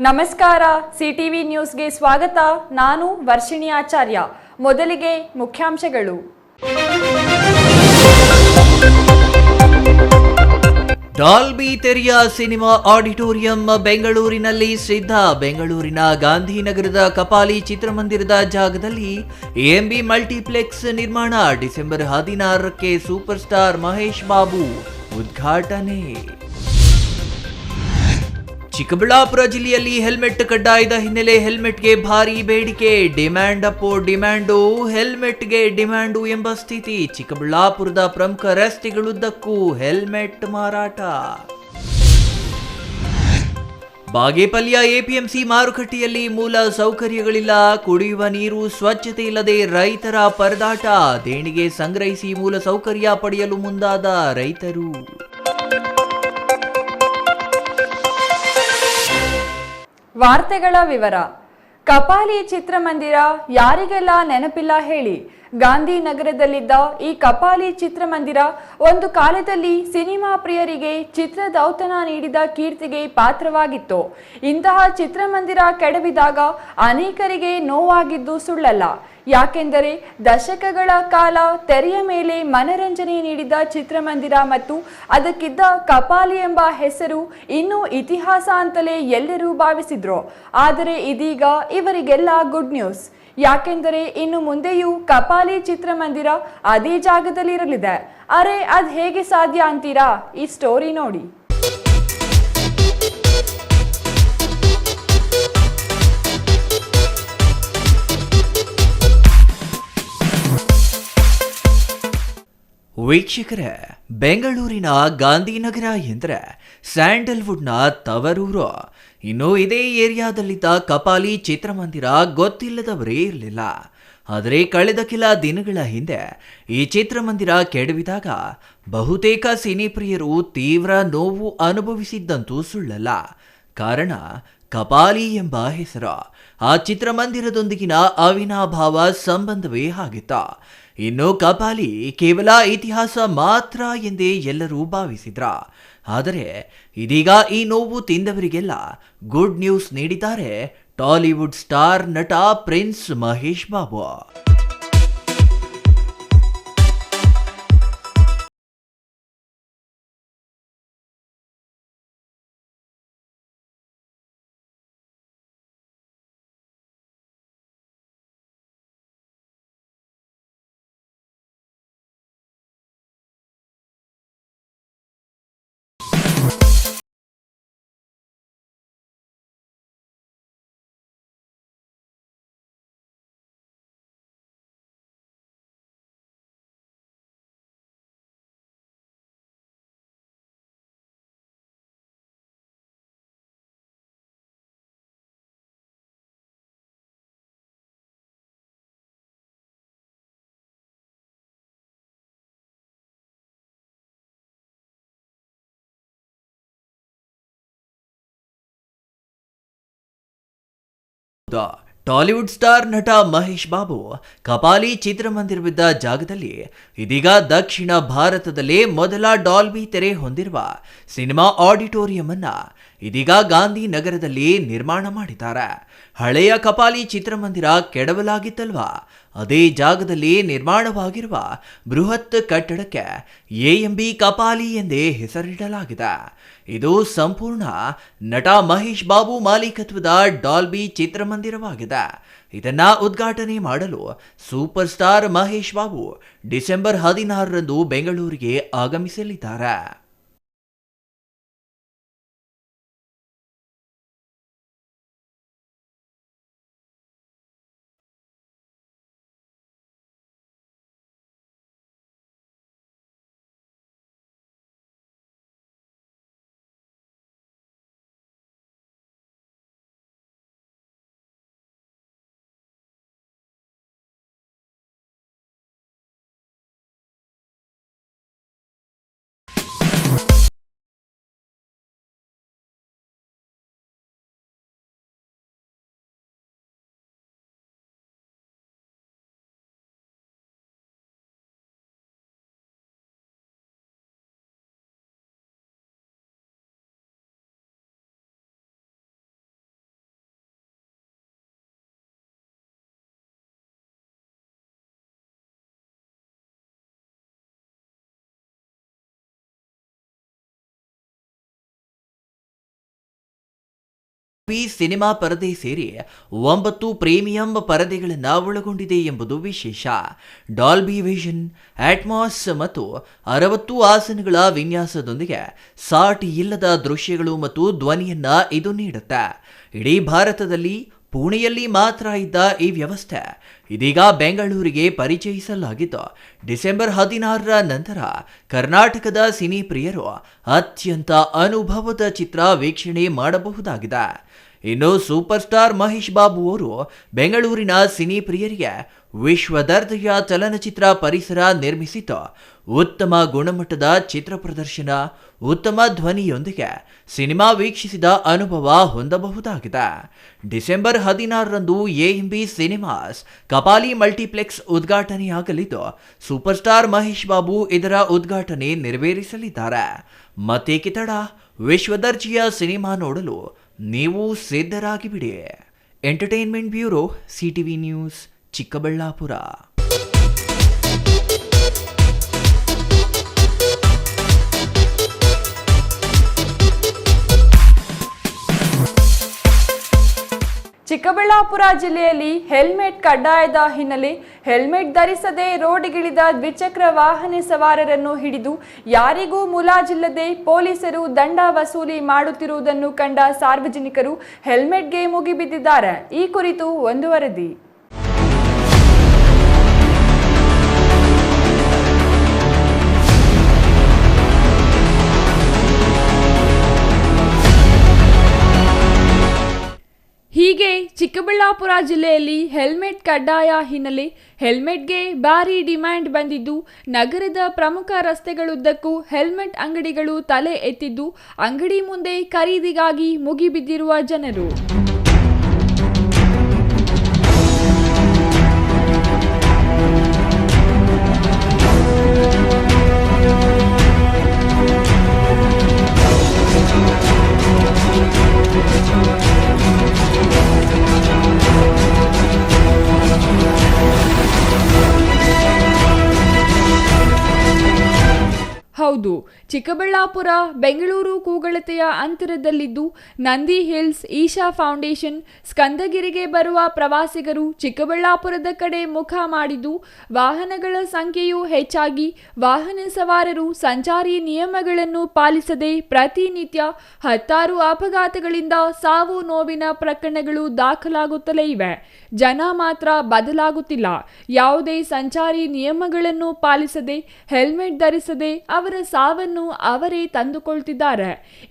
ನಮಸ್ಕಾರ. ಸಿಟಿವಿ ನ್ಯೂಸ್ಗೆ ಸ್ವಾಗತ. ನಾನು ವರ್ಷಿಣಿ ಆಚಾರ್ಯ. ಮೊದಲಿಗೆ ಮುಖ್ಯಾಂಶಗಳು. ಡಾಲ್ಬಿ ತೆರೆಯ ಸಿನಿಮಾ ಆಡಿಟೋರಿಯಂ ಬೆಂಗಳೂರಿನಲ್ಲಿ ಸಿದ್ಧ. ಬೆಂಗಳೂರಿನ ಗಾಂಧಿನಗರದ ಕಪಾಲಿ ಚಿತ್ರಮಂದಿರದ ಜಾಗದಲ್ಲಿ ಎಎಂಬಿ ಮಲ್ಟಿಪ್ಲೆಕ್ಸ್ ನಿರ್ಮಾಣ. ಡಿಸೆಂಬರ್ 16ಕ್ಕೆ ಸೂಪರ್ ಸ್ಟಾರ್ ಮಹೇಶ್ ಬಾಬು ಉದ್ಘಾಟನೆ. ಚಿಕ್ಕಬಳ್ಳಾಪುರ ಜಿಲ್ಲೆಯಲ್ಲಿ ಹೆಲ್ಮೆಟ್ ಕಡ್ಡಾಯದ ಹಿನ್ನೆಲೆ ಹೆಲ್ಮೆಟ್ಗೆ ಭಾರಿ ಬೇಡಿಕೆ. ಡಿಮ್ಯಾಂಡ್ ಅಪ್ಪೋ ಡಿಮ್ಯಾಂಡು, ಹೆಲ್ಮೆಟ್ಗೆ ಡಿಮ್ಯಾಂಡು ಎಂಬ ಸ್ಥಿತಿ. ಚಿಕ್ಕಬಳ್ಳಾಪುರದ ಪ್ರಮುಖ ರಸ್ತೆಗಳುದ್ದಕ್ಕೂ ಹೆಲ್ಮೆಟ್ ಮಾರಾಟ. ಬಾಗೇಪಲ್ಲಿಯ ಎಪಿಎಂಸಿ ಮಾರುಕಟ್ಟೆಯಲ್ಲಿ ಮೂಲ ಸೌಕರ್ಯಗಳಿಲ್ಲ. ಕುಡಿಯುವ ನೀರು ಸ್ವಚ್ಛತೆ ಇಲ್ಲದೆ ರೈತರ ಪರದಾಟ. ದೇಣಿಗೆ ಸಂಗ್ರಹಿಸಿ ಮೂಲ ಸೌಕರ್ಯ ಪಡೆಯಲು ಮುಂದಾದ ರೈತರು. ವಾರ್ತೆಗಳ ವಿವರ. ಕಪಾಲಿ ಚಿತ್ರಮಂದಿರ ಯಾರಿಗೆಲ್ಲ ನೆನಪಿಲ್ಲ ಹೇಳಿ. ಗಾಂಧಿನಗರದಲ್ಲಿದ್ದ ಈ ಕಪಾಲಿ ಚಿತ್ರಮಂದಿರ ಒಂದು ಕಾಲದಲ್ಲಿ ಸಿನಿಮಾ ಪ್ರಿಯರಿಗೆ ಚಿತ್ರದೌತಣ ನೀಡಿದ ಕೀರ್ತಿಗೆ ಪಾತ್ರವಾಗಿತ್ತು. ಇಂತಹ ಚಿತ್ರಮಂದಿರ ಕೆಡವಿದಾಗ ಅನೇಕರಿಗೆ ನೋವಾಗಿದ್ದು ಸುಳ್ಳಲ್ಲ. ಯಾಕೆಂದರೆ ದಶಕಗಳ ಕಾಲ ತೆರೆಯ ಮೇಲೆ ಮನರಂಜನೆ ನೀಡಿದ ಚಿತ್ರಮಂದಿರ ಮತ್ತು ಅದಕ್ಕಿದ್ದ ಕಪಾಲಿ ಎಂಬ ಹೆಸರು ಇನ್ನೂ ಇತಿಹಾಸ ಅಂತಲೇ ಎಲ್ಲರೂ ಭಾವಿಸಿದ್ರು. ಆದರೆ ಇದೀಗ ಇವರಿಗೆಲ್ಲ ಗುಡ್ ನ್ಯೂಸ್. ಯಾಕೆಂದರೆ ಇನ್ನು ಮುಂದೆಯೂ ಕಪಾಲಿ ಚಿತ್ರಮಂದಿರ ಅದೇ ಜಾಗದಲ್ಲಿರಲಿದೆ. ಅರೆ ಅದ್ ಹೇಗೆ ಸಾಧ್ಯ ಅಂತೀರಾ? ಈ ಸ್ಟೋರಿ ನೋಡಿ. ವೀಕ್ಷಕರೇ, ಬೆಂಗಳೂರಿನ ಗಾಂಧಿನಗರ ಎಂದರೆ ಸ್ಯಾಂಡಲ್ವುಡ್ನ ತವರೂರು. ಇನ್ನು ಇದೇ ಏರಿಯಾದಲ್ಲಿದ್ದ ಕಪಾಲಿ ಚಿತ್ರಮಂದಿರ ಗೊತ್ತಿಲ್ಲದವರೇ ಇರಲಿಲ್ಲ. ಆದರೆ ಕಳೆದ ಕೆಲ ದಿನಗಳ ಹಿಂದೆ ಈ ಚಿತ್ರಮಂದಿರ ಕೆಡವಿದಾಗ ಬಹುತೇಕ ಸಿನಿಪ್ರಿಯರು ತೀವ್ರ ನೋವು ಅನುಭವಿಸಿದ್ದಂತೂ ಸುಳ್ಳಲ್ಲ. ಕಾರಣ ಕಪಾಲಿ ಎಂಬ ಹೆಸರು. ಆ ಚಿತ್ರಮಂದಿರದೊಂದಿಗಿನ ಅವಿನಾಭಾವ ಸಂಬಂಧವೇ ಆಗಿತ್ತು. ಇನ್ನು ಕಪಾಲಿ ಕೇವಲ ಇತಿಹಾಸ ಮಾತ್ರ ಎಂದೇ ಎಲ್ಲರೂ ಭಾವಿಸಿದ್ರ. ಆದರೆ ಇದೀಗ ಈ ನೋವು ತಿಂದವರಿಗೆಲ್ಲ ಗುಡ್ ನ್ಯೂಸ್ ನೀಡಿದ್ದಾರೆ ಟಾಲಿವುಡ್ ಸ್ಟಾರ್ ನಟ prince Mahesh Babu. Tollywood star ನಟ ಮಹೇಶ್ ಬಾಬು ಕಪಾಲಿ ಚಿತ್ರಮಂದಿರವಿದ್ದ ಜಾಗದಲ್ಲಿ ಇದೀಗ ದಕ್ಷಿಣ ಭಾರತದಲ್ಲೇ ಮೊದಲ ಡಾಲ್ಬಿ ತೆರೆ ಹೊಂದಿರುವ ಸಿನಿಮಾ ಆಡಿಟೋರಿಯಂ ಅನ್ನ ಇದೀಗ ಗಾಂಧಿನಗರದಲ್ಲಿ ನಿರ್ಮಾಣ ಮಾಡಿದ್ದಾರೆ. ಹಳೆಯ ಕಪಾಲಿ ಚಿತ್ರಮಂದಿರ ಕೆಡವಲಾಗಿತ್ತಲ್ವಾ, ಅದೇ ಜಾಗದಲ್ಲಿ ನಿರ್ಮಾಣವಾಗಿರುವ ಬೃಹತ್ ಕಟ್ಟಡಕ್ಕೆ ಎಎಂಬಿ ಕಪಾಲಿ ಎಂದೇ ಹೆಸರಿಡಲಾಗಿದೆ. ಇದು ಸಂಪೂರ್ಣ ನಟ ಮಹೇಶ್ ಬಾಬು ಮಾಲೀಕತ್ವದ ಡಾಲ್ಬಿ ಚಿತ್ರಮಂದಿರವಾಗಿದೆ. ಇದನ್ನ ಉದ್ಘಾಟನೆ ಮಾಡಲು super star Mahesh Babu December 16ರಂದು ಬೆಂಗಳೂರಿಗೆ ಆಗಮಿಸಲಿದ್ದಾರೆ. ಸಿನಿಮಾ ಪರದೆ ಸೇರಿ 9 ಪ್ರೀಮಿಯಂ ಪರದೆಗಳನ್ನು ಒಳಗೊಂಡಿದೆ ಎಂಬುದು ವಿಶೇಷ. ಡಾಲ್ಬಿ ವಿಷನ್, ಅಟ್ಮಾಸ್ ಮತ್ತು 60 ಆಸನಗಳ ವಿನ್ಯಾಸದೊಂದಿಗೆ ಸಾಟಿ ಇಲ್ಲದ ದೃಶ್ಯಗಳು ಮತ್ತು ಧ್ವನಿಯನ್ನ ಇದು ನೀಡುತ್ತೆ. ಇಡೀ ಭಾರತದಲ್ಲಿ ಪುಣೆಯಲ್ಲಿ ಮಾತ್ರ ಇದ್ದ ಈ ವ್ಯವಸ್ಥೆ ಇದೀಗ ಬೆಂಗಳೂರಿಗೆ ಪರಿಚಯಿಸಲಾಗಿದ್ದು, ಡಿಸೆಂಬರ್ 16ರ ನಂತರ ಕರ್ನಾಟಕದ ಸಿನಿ ಪ್ರಿಯರು ಅತ್ಯಂತ ಅನುಭವದ ಚಿತ್ರ ವೀಕ್ಷಣೆ ಮಾಡಬಹುದಾಗಿದೆ. ಇನ್ನು ಸೂಪರ್ ಸ್ಟಾರ್ ಮಹೇಶ್ ಬಾಬು ಅವರು ಬೆಂಗಳೂರಿನ ಸಿನಿ ಪ್ರಿಯರಿಗೆ ವಿಶ್ವ ದರ್ಜೆಯ ಚಲನಚಿತ್ರ ಪರಿಸರ ನಿರ್ಮಿಸಿದ್ದು, ಉತ್ತಮ ಗುಣಮಟ್ಟದ ಚಿತ್ರ ಪ್ರದರ್ಶನ, ಉತ್ತಮ ಧ್ವನಿಯೊಂದಿಗೆ ಸಿನಿಮಾ ವೀಕ್ಷಿಸಿದ ಅನುಭವ ಹೊಂದಬಹುದಾಗಿದೆ. ಡಿಸೆಂಬರ್ 16ರಂದು ಎಎಂಬಿ ಸಿನಿಮಾಸ್ ಕಪಾಲಿ ಮಲ್ಟಿಪ್ಲೆಕ್ಸ್ ಉದ್ಘಾಟನೆಯಾಗಲಿದ್ದು, ಸೂಪರ್ ಸ್ಟಾರ್ ಮಹೇಶ್ ಬಾಬು ಇದರ ಉದ್ಘಾಟನೆ ನೆರವೇರಿಸಲಿದ್ದಾರೆ. ಮತ್ತೇಕೆ ತಡ, ವಿಶ್ವ ದರ್ಜೆಯ ಸಿನಿಮಾ ನೋಡಲು ನೀವು ಸಿದ್ಧರಾಗಿ ಬಿಡಿ. Entertainment bureau, CTV news, Chikkaballapura. Chikkaballapura ಜಿಲ್ಲೆಯಲ್ಲಿ ಹೆಲ್ಮೆಟ್ ಕಡ್ಡಾಯದ ಹಿನ್ನೆಲೆ ಹೆಲ್ಮೆಟ್ ಧರಿಸದೆ ರೋಡ್ಗಿಳಿದ ದ್ವಿಚಕ್ರ ವಾಹನ ಸವಾರರನ್ನು ಹಿಡಿದು ಯಾರಿಗೂ ಮುಲಾಜಿಲ್ಲದೆ ಪೊಲೀಸರು ದಂಡ ವಸೂಲಿ ಮಾಡುತ್ತಿರುವುದನ್ನು ಕಂಡ ಸಾರ್ವಜನಿಕರು ಹೆಲ್ಮೆಟ್ಗೆ ಮುಗಿಬಿದ್ದಿದ್ದಾರೆ. ಈ ಕುರಿತು ಒಂದು ವರದಿ. ಹೀಗೆ ಚಿಕ್ಕಬಳ್ಳಾಪುರ ಜಿಲ್ಲೆಯಲ್ಲಿ ಹೆಲ್ಮೆಟ್ ಕಡ್ಡಾಯ ಹಿನ್ನೆಲೆ ಹೆಲ್ಮೆಟ್ಗೆ ಭಾರಿ ಡಿಮ್ಯಾಂಡ್ ಬಂದಿದ್ದು, ನಗರದ ಪ್ರಮುಖ ರಸ್ತೆಗಳುದ್ದಕ್ಕೂ ಹೆಲ್ಮೆಟ್ ಅಂಗಡಿಗಳು ತಲೆ ಎತ್ತಿದ್ದು, ಅಂಗಡಿ ಮುಂದೆ ಖರೀದಿಗಾಗಿ ಮುಗಿಬಿದ್ದಿರುವ ಜನರು. ಹೌದು, ಚಿಕ್ಕಬಳ್ಳಾಪುರ ಬೆಂಗಳೂರು ಕೂಗಳತೆಯ ಅಂತರದಲ್ಲಿದ್ದು, ನಂದಿ ಹಿಲ್ಸ್, ಈಶಾ ಫೌಂಡೇಶನ್, ಸ್ಕಂದಗಿರಿಗೆ ಬರುವ ಪ್ರವಾಸಿಗರು ಚಿಕ್ಕಬಳ್ಳಾಪುರದ ಕಡೆ ಮುಖ ಮಾಡಿದ್ದು, ವಾಹನಗಳ ಸಂಖ್ಯೆಯೂ ಹೆಚ್ಚಾಗಿ ವಾಹನ ಸವಾರರು ಸಂಚಾರಿ ನಿಯಮಗಳನ್ನು ಪಾಲಿಸದೆ ಪ್ರತಿನಿತ್ಯ 10 ಅಪಘಾತಗಳಿಂದ ಸಾವು ನೋವಿನ ಪ್ರಕರಣಗಳು ದಾಖಲಾಗುತ್ತಲೇ ಇವೆ. ಜನ ಮಾತ್ರ ಬದಲಾಗುತ್ತಿಲ್ಲ. ಯಾವುದೇ ಸಂಚಾರಿ ನಿಯಮಗಳನ್ನು ಪಾಲಿಸದೆ ಹೆಲ್ಮೆಟ್ ಧರಿಸದೆ ಅವರ ಸಾವನ್ನು ಅವರೇ ತಂದುಕೊಳ್ತಿದ್ದಾರೆ.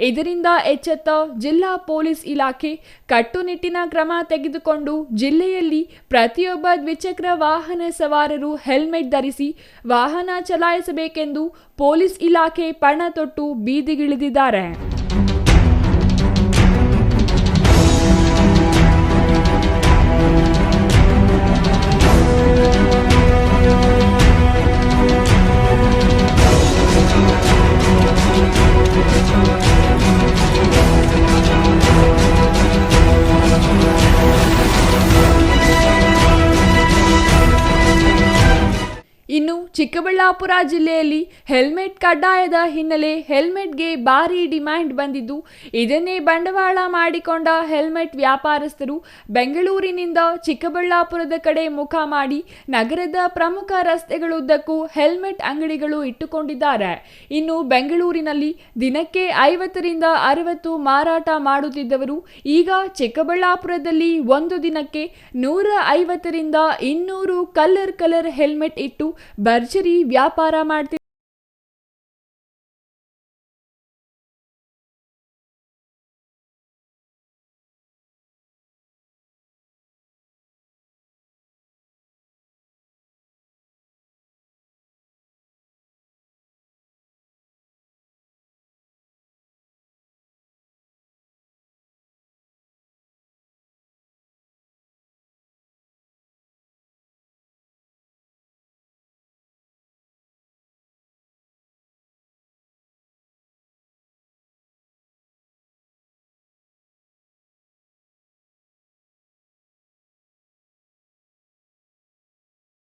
ಇದರಿಂದ ಎಚ್ಚೆತ್ತ ಜಿಲ್ಲಾ ಪೊಲೀಸ್ ಇಲಾಖೆ ಕಟ್ಟುನಿಟ್ಟಿನ ಕ್ರಮ ತೆಗೆದುಕೊಂಡು ಜಿಲ್ಲೆಯಲ್ಲಿ ಪ್ರತಿಯೊಬ್ಬ ದ್ವಿಚಕ್ರ ವಾಹನ ಸವಾರರು ಹೆಲ್ಮೆಟ್ ಧರಿಸಿ ವಾಹನ ಚಲಾಯಿಸಬೇಕೆಂದು ಪೊಲೀಸ್ ಇಲಾಖೆ ಪಣ ತೊಟ್ಟು ಬೀದಿಗಿಳಿದಿದ್ದಾರೆ. ಇನ್ನು ಚಿಕ್ಕಬಳ್ಳಾಪುರ ಜಿಲ್ಲೆಯಲ್ಲಿ ಹೆಲ್ಮೆಟ್ ಕಡ್ಡಾಯದ ಹಿನ್ನೆಲೆ ಹೆಲ್ಮೆಟ್ಗೆ ಭಾರಿ ಡಿಮ್ಯಾಂಡ್ ಬಂದಿದ್ದು, ಇದನ್ನೇ ಬಂಡವಾಳ ಮಾಡಿಕೊಂಡ ಹೆಲ್ಮೆಟ್ ವ್ಯಾಪಾರಸ್ಥರು ಬೆಂಗಳೂರಿನಿಂದ ಚಿಕ್ಕಬಳ್ಳಾಪುರದ ಕಡೆ ಮುಖ ಮಾಡಿ ನಗರದ ಪ್ರಮುಖ ರಸ್ತೆಗಳುದ್ದಕ್ಕೂ ಹೆಲ್ಮೆಟ್ ಅಂಗಡಿಗಳು ಇಟ್ಟುಕೊಂಡಿದ್ದಾರೆ. ಇನ್ನು ಬೆಂಗಳೂರಿನಲ್ಲಿ ದಿನಕ್ಕೆ 50ರಿಂದ 60 ಮಾರಾಟ ಮಾಡುತ್ತಿದ್ದವರು ಈಗ ಚಿಕ್ಕಬಳ್ಳಾಪುರದಲ್ಲಿ ಒಂದು ದಿನಕ್ಕೆ 150ರಿಂದ 200 ಕಲರ್ ಹೆಲ್ಮೆಟ್ ಇಟ್ಟು ಭರ್ಜರಿ ವ್ಯಾಪಾರ ಮಾಡ್ತಿದ್ದಾರೆ.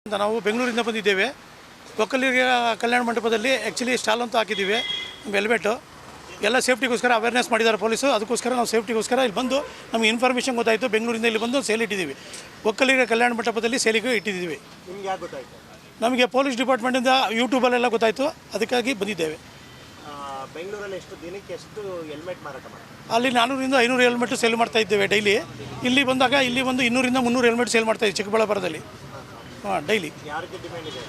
ನಾವು ಬೆಂಗಳೂರಿಂದ ಬಂದಿದ್ದೇವೆ. ಒಕ್ಕಲಿಗರ ಕಲ್ಯಾಣ ಮಂಟಪದಲ್ಲಿ ಆ್ಯಕ್ಚುಲಿ ಸ್ಟಾಲ್ ಅಂತೂ ಹಾಕಿದ್ದೀವಿ. ಹೆಲ್ಮೆಟ್ಟು ಎಲ್ಲ ಸೇಫ್ಟಿಗೋಸ್ಕರ ಅವೇರ್ನೆಸ್ ಮಾಡಿದ್ದಾರೆ ಪೊಲೀಸು. ಅದಕ್ಕೋಸ್ಕರ ನಾವು ಸೇಫ್ಟಿಗೋಸ್ಕರ ಇಲ್ಲಿ ಬಂದು ನಮಗೆ ಇನ್ಫಾರ್ಮೇಷನ್ ಗೊತ್ತಾಯಿತು. ಬೆಂಗಳೂರಿಂದ ಇಲ್ಲಿ ಬಂದು ಸೇಲ್ ಇಟ್ಟಿದ್ದೀವಿ. ಒಕ್ಕಲಿಗರ ಕಲ್ಯಾಣ ಮಂಟಪದಲ್ಲಿ ಸೇಲಿಗೆ ಇಟ್ಟಿದ್ದೀವಿ. ನಿಮ್ಗೆ ಯಾಕೆ ಗೊತ್ತಾಯಿತು? ನಮಗೆ ಪೊಲೀಸ್ ಡಿಪಾರ್ಟ್ಮೆಂಟಿಂದ ಯೂಟ್ಯೂಬಲ್ಲೆಲ್ಲ ಗೊತ್ತಾಯಿತು, ಅದಕ್ಕಾಗಿ ಬಂದಿದ್ದೇವೆ. ಬೆಂಗಳೂರಲ್ಲಿ ದಿನಕ್ಕೆ ಎಷ್ಟು ಹೆಲ್ಮೆಟ್ ಮಾರಾಟ ಮಾಡ್ತಾರೆ? ಅಲ್ಲಿ 400ರಿಂದ 500 ಹೆಲ್ಮೆಟ್ ಸೇಲ್ ಮಾಡ್ತಾ ಇದ್ದೇವೆ ಡೈಲಿ. ಇಲ್ಲಿ ಬಂದಾಗ ಇಲ್ಲಿ ಒಂದು 200ರಿಂದ 300 ಹೆಲ್ಮೆಟ್ ಸೇಲ್ ಮಾಡ್ತಾ ಇದ್ದೀವಿ ಚಿಕ್ಕಬಳ್ಳಾಪುರದಲ್ಲಿ. ಡೈಲಿ ಯಾರಿಗೆ ಡಿಮ್ಯಾಂಡ್ ಇದೆ?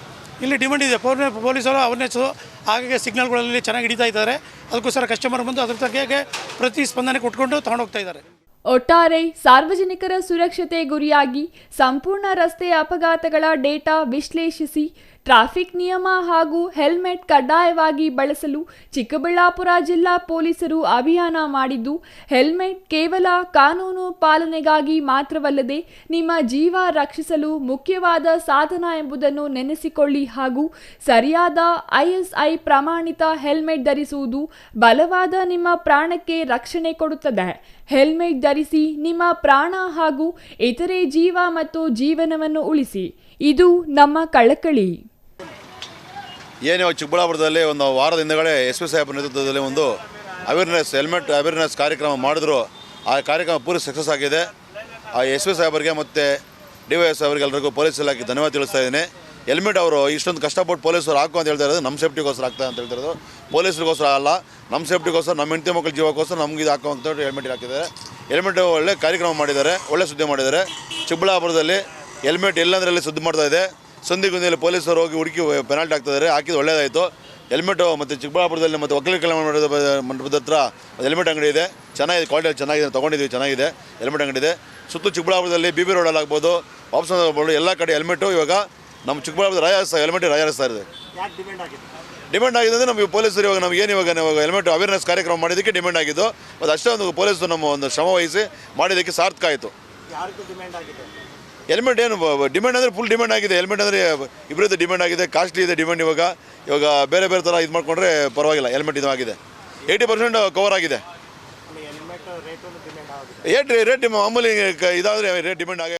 ಇಲ್ಲಿ ಡಿಮ್ಯಾಂಡ್ ಇದೆ. ಪೊಲೀಸರು ಅವೇರ್ನೆಸ್ಸು ಹಾಗಾಗಿ ಸಿಗ್ನಲ್ಗಳಲ್ಲಿ ಚೆನ್ನಾಗಿ ಹಿಡಿತಾ ಇದ್ದಾರೆ. ಅದಕ್ಕೋಸ್ಕರ ಕಸ್ಟಮರ್ ಬಂದು ಅದ್ರ ತಗ್ಗೆಗೆ ಪ್ರತಿಸ್ಪಂದನೆ ಕೊಟ್ಕೊಂಡು ತಗೊಂಡೋಗ್ತಾ ಇದ್ದಾರೆ. ಒಟ್ಟಾರೆ ಸಾರ್ವಜನಿಕರ ಸುರಕ್ಷತೆ ಗುರಿಯಾಗಿ ಸಂಪೂರ್ಣ ರಸ್ತೆ ಅಪಘಾತಗಳ ಡೇಟಾ ವಿಶ್ಲೇಷಿಸಿ ಟ್ರಾಫಿಕ್ ನಿಯಮ ಹಾಗೂ ಹೆಲ್ಮೆಟ್ ಕಡ್ಡಾಯವಾಗಿ ಬಳಸಲು ಚಿಕ್ಕಬಳ್ಳಾಪುರ ಜಿಲ್ಲಾ ಪೊಲೀಸರು ಅಭಿಯಾನ ಮಾಡಿದ್ದು, ಹೆಲ್ಮೆಟ್ ಕೇವಲ ಕಾನೂನು ಪಾಲನೆಗಾಗಿ ಮಾತ್ರವಲ್ಲದೆ ನಿಮ್ಮ ಜೀವ ರಕ್ಷಿಸಲು ಮುಖ್ಯವಾದ ಸಾಧನ ಎಂಬುದನ್ನು ನೆನೆಸಿಕೊಳ್ಳಿ ಹಾಗೂ ಸರಿಯಾದ ISI ಪ್ರಮಾಣಿತ ಹೆಲ್ಮೆಟ್ ಧರಿಸುವುದು ಬಲವಾದ ನಿಮ್ಮ ಪ್ರಾಣಕ್ಕೆ ರಕ್ಷಣೆ ಕೊಡುತ್ತದೆ. ಹೆಲ್ಮೆಟ್ ಧರಿಸಿ ನಿಮ್ಮ ಪ್ರಾಣ ಹಾಗೂ ಇತರೆ ಜೀವ ಮತ್ತು ಜೀವನವನ್ನು ಉಳಿಸಿ. ಇದು ನಮ್ಮ ಕಳಕಳಿ. ಏನು ಚಿಕ್ಕಬಳ್ಳಾಪುರದಲ್ಲಿ ಒಂದು ವಾರದ ಹಿಂದೆಗಡೆ SP ಸಾಹೇಬರ ನೇತೃತ್ವದಲ್ಲಿ ಒಂದು ಹೆಲ್ಮೆಟ್ ಅವೇರ್ನೆಸ್ ಕಾರ್ಯಕ್ರಮ ಮಾಡಿದ್ರು. ಆ ಕಾರ್ಯಕ್ರಮ ಪೂರ್ತಿ ಸಕ್ಸಸ್ ಆಗಿದೆ. ಆ SP ಸಾಹೇಬರಿಗೆ ಮತ್ತು DYS ಅವರಿಗೆ ಎಲ್ಲರಿಗೂ ಪೊಲೀಸ್ ಇಲಾಖೆ ಧನ್ಯವಾದ ತಿಳಿಸ್ತಾ ಇದ್ದೀನಿ. ಹೆಲ್ಮೆಟ್ ಅವರು ಇಷ್ಟೊಂದು ಕಷ್ಟಪಟ್ಟು ಪೊಲೀಸರು ಹಾಕು ಅಂತ ಹೇಳ್ತಾ ಇರೋದು ನಮ್ಮ ಸೇಫ್ಟಿಗೋಸ್ಕರ ಆಗ್ತದೆ ಅಂತ ಹೇಳ್ತಿರೋದು. ಪೊಲೀಸರಿಗೋಸ್ಕರ ಅಲ್ಲ, ನಮ್ಮ ಸೇಫ್ಟಿಗೋಸ್ಕರ, ನಮ್ಮ ಹೆಂಡತಿ ಮಕ್ಕಳ ಜೀವಕ್ಕೋಸ್ಕರ ನಮ್ಗೆ ಇದು ಹಾಕೋ ಅಂತ ಹೆಲ್ಮೆಟ್ ಹಾಕಿದ್ದಾರೆ. ಹೆಲ್ಮೆಟ್ ಒಳ್ಳೆ ಕಾರ್ಯಕ್ರಮ ಮಾಡಿದ್ದಾರೆ, ಒಳ್ಳೆ ಸುದ್ದಿ ಮಾಡಿದ್ದಾರೆ. ಚಿಕ್ಕಬಳ್ಳಾಪುರದಲ್ಲಿ ಹೆಲ್ಮೆಟ್ ಎಲ್ಲಂದ್ರಲ್ಲಿ ಸುದ್ದಿ ಮಾಡ್ತಾ ಇದೆ. ಸಂದಿಗುಂದಿಯಲ್ಲಿ ಪೊಲೀಸರು ಹೋಗಿ ಹುಡುಕಿ ಪೆನಾಲ್ಟಿ ಆಗ್ತಿದ್ದಾರೆ. ಹಾಕಿದ್ದು ಒಳ್ಳೆಯದಾಯಿತು. ಹೆಲ್ಮೆಟು ಮತ್ತು ಚಿಕ್ಕಬಳ್ಳಾಪುರದಲ್ಲಿ ಮತ್ತು ಒಕ್ಕಲಿಗರ ಕಲ್ಯಾಣ ಮಂಟಪದ ಹತ್ರ ಹೆಲ್ಮೆಟ್ ಅಂಗಡಿ ಇದೆ, ಚೆನ್ನಾಗಿದೆ, ಕ್ವಾಲಿಟಿ ಚೆನ್ನಾಗಿದೆ, ತೊಗೊಂಡಿದ್ದೀವಿ, ಚೆನ್ನಾಗಿದೆ ಹೆಲ್ಮೆಟ್ ಅಂಗಡಿ ಇದೆ. ಸುತ್ತು ಚಿಕ್ಕಬಳ್ಳಾಪುರದಲ್ಲಿ BB ರೋಡಲ್ಲಿ ಆಗ್ಬೋದು, ವಾಪಸ್ ಆಗ್ಬೋದು, ಎಲ್ಲ ಕಡೆ ಹೆಲ್ಮೆಟು ಇವಾಗ ನಮ್ಮ ಚಿಕ್ಕಬಳ್ಳಾಪುರದ ಹೆಲ್ಮೆಟ್ ರಾಜಾರಿಸ್ತಾ ಇದೆ. ಡಿಮ್ಯಾಂಡ್ ಆಗಿದೆ ಅಂದರೆ ನಮಗೆ ಪೊಲೀಸರು ಇವಾಗ ನಮಗೇನು ಇವಾಗ ಹೆಲ್ಮೆಟ್ ಅವೇರ್ನೆಸ್ ಕಾರ್ಯಕ್ರಮ ಮಾಡಿದ್ದಕ್ಕೆ ಡಿಮ್ಯಾಂಡ್ ಆಗಿದ್ದು. ಮತ್ತು ಅಷ್ಟೇ ಒಂದು ಪೊಲೀಸರು ನಮ್ಮ ಒಂದು ಶ್ರಮ ವಹಿಸಿ ಮಾಡಿದ್ದಕ್ಕೆ ಸಾರ್ಥಕ ಆಯಿತು. ಹೆಲ್ಮೆಟ್ ಏನು ಡಿಮ್ಯಾಂಡ್ ಅಂದರೆ ಫುಲ್ ಡಿಮ್ಯಾಂಡ್ ಆಗಿದೆ. ಹೆಲ್ಮೆಟ್ ಅಂದರೆ ಇಬ್ಬರದ್ದು ಡಿಮ್ಯಾಂಡ್ ಆಗಿದೆ, ಕಾಸ್ಟ್ಲಿ ಇದೆ ಡಿಮ್ಯಾಂಡ್. ಇವಾಗ ಬೇರೆ ಬೇರೆ ಥರ ಇದು ಮಾಡಿಕೊಂಡ್ರೆ ಪರವಾಗಿಲ್ಲ. ಹೆಲ್ಮೆಟ್ ಇದು ಆಗಿದೆ, 80% ಕವರ್ ಆಗಿದೆ. ರೇಟ್ ಮಾಮೂಲಿ ಇದಾದರೆ ರೇಟ್ ಡಿಮ್ಯಾಂಡ್ ಆಗಿದೆ.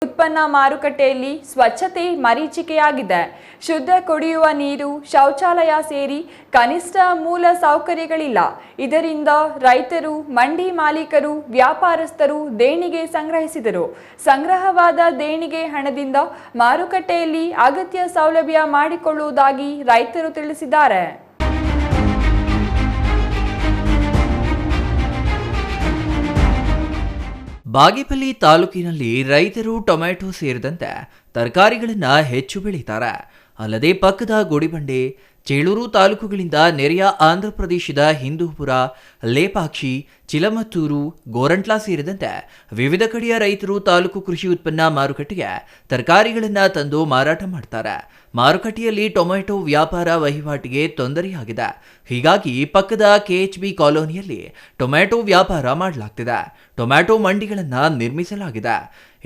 ಉತ್ಪನ್ನ ಮಾರುಕಟ್ಟೆಯಲ್ಲಿ ಸ್ವಚ್ಛತೆ ಮರೀಚಿಕೆಯಾಗಿದೆ. ಶುದ್ಧ ಕುಡಿಯುವ ನೀರು, ಶೌಚಾಲಯ ಸೇರಿ ಕನಿಷ್ಠ ಮೂಲ ಸೌಕರ್ಯಗಳಿಲ್ಲ. ಇದರಿಂದ ರೈತರು, ಮಂಡಿ ಮಾಲೀಕರು, ವ್ಯಾಪಾರಸ್ಥರು ದೇಣಿಗೆ ಸಂಗ್ರಹಿಸಿದರು. ಸಂಗ್ರಹವಾದ ದೇಣಿಗೆ ಹಣದಿಂದ ಮಾರುಕಟ್ಟೆಯಲ್ಲಿ ಅಗತ್ಯ ಸೌಲಭ್ಯ ಮಾಡಿಕೊಳ್ಳುವುದಾಗಿ ರೈತರು ತಿಳಿಸಿದ್ದಾರೆ. ಬಾಗೇಪಲ್ಲಿ ತಾಲೂಕಿನಲ್ಲಿ ರೈತರು ಟೊಮೆಟೊ ಸೇರಿದಂತೆ ತರಕಾರಿಗಳನ್ನು ಹೆಚ್ಚು ಬೆಳೀತಾರೆ. ಅಲ್ಲದೆ ಪಕ್ಕದ ಗುಡಿಬಂಡೆ, ಚೇಳೂರು ತಾಲೂಕುಗಳಿಂದ ನೆರೆಯ ಆಂಧ್ರಪ್ರದೇಶದ ಹಿಂದೂಪುರ, ಲೇಪಾಕ್ಷಿ, ಚಿಲಮತ್ತೂರು, ಗೋರಂಟ್ಲ ಸೇರಿದಂತೆ ವಿವಿಧ ಕಡೆಯ ರೈತರು ತಾಲೂಕು ಕೃಷಿ ಉತ್ಪನ್ನ ಮಾರುಕಟ್ಟೆಗೆ ತರಕಾರಿಗಳನ್ನು ತಂದು ಮಾರಾಟ ಮಾಡ್ತಾರೆ. ಮಾರುಕಟ್ಟೆಯಲ್ಲಿ ಟೊಮೆಟೊ ವ್ಯಾಪಾರ ವಹಿವಾಟಿಗೆ ತೊಂದರೆಯಾಗಿದೆ. ಹೀಗಾಗಿ ಪಕ್ಕದ KHB ಕಾಲೋನಿಯಲ್ಲಿ ಟೊಮೆಟೊ ವ್ಯಾಪಾರ ಮಾಡಲಾಗ್ತಿದೆ. ಟೊಮೆಟೊ ಮಂಡಿಗಳನ್ನು ನಿರ್ಮಿಸಲಾಗಿದೆ.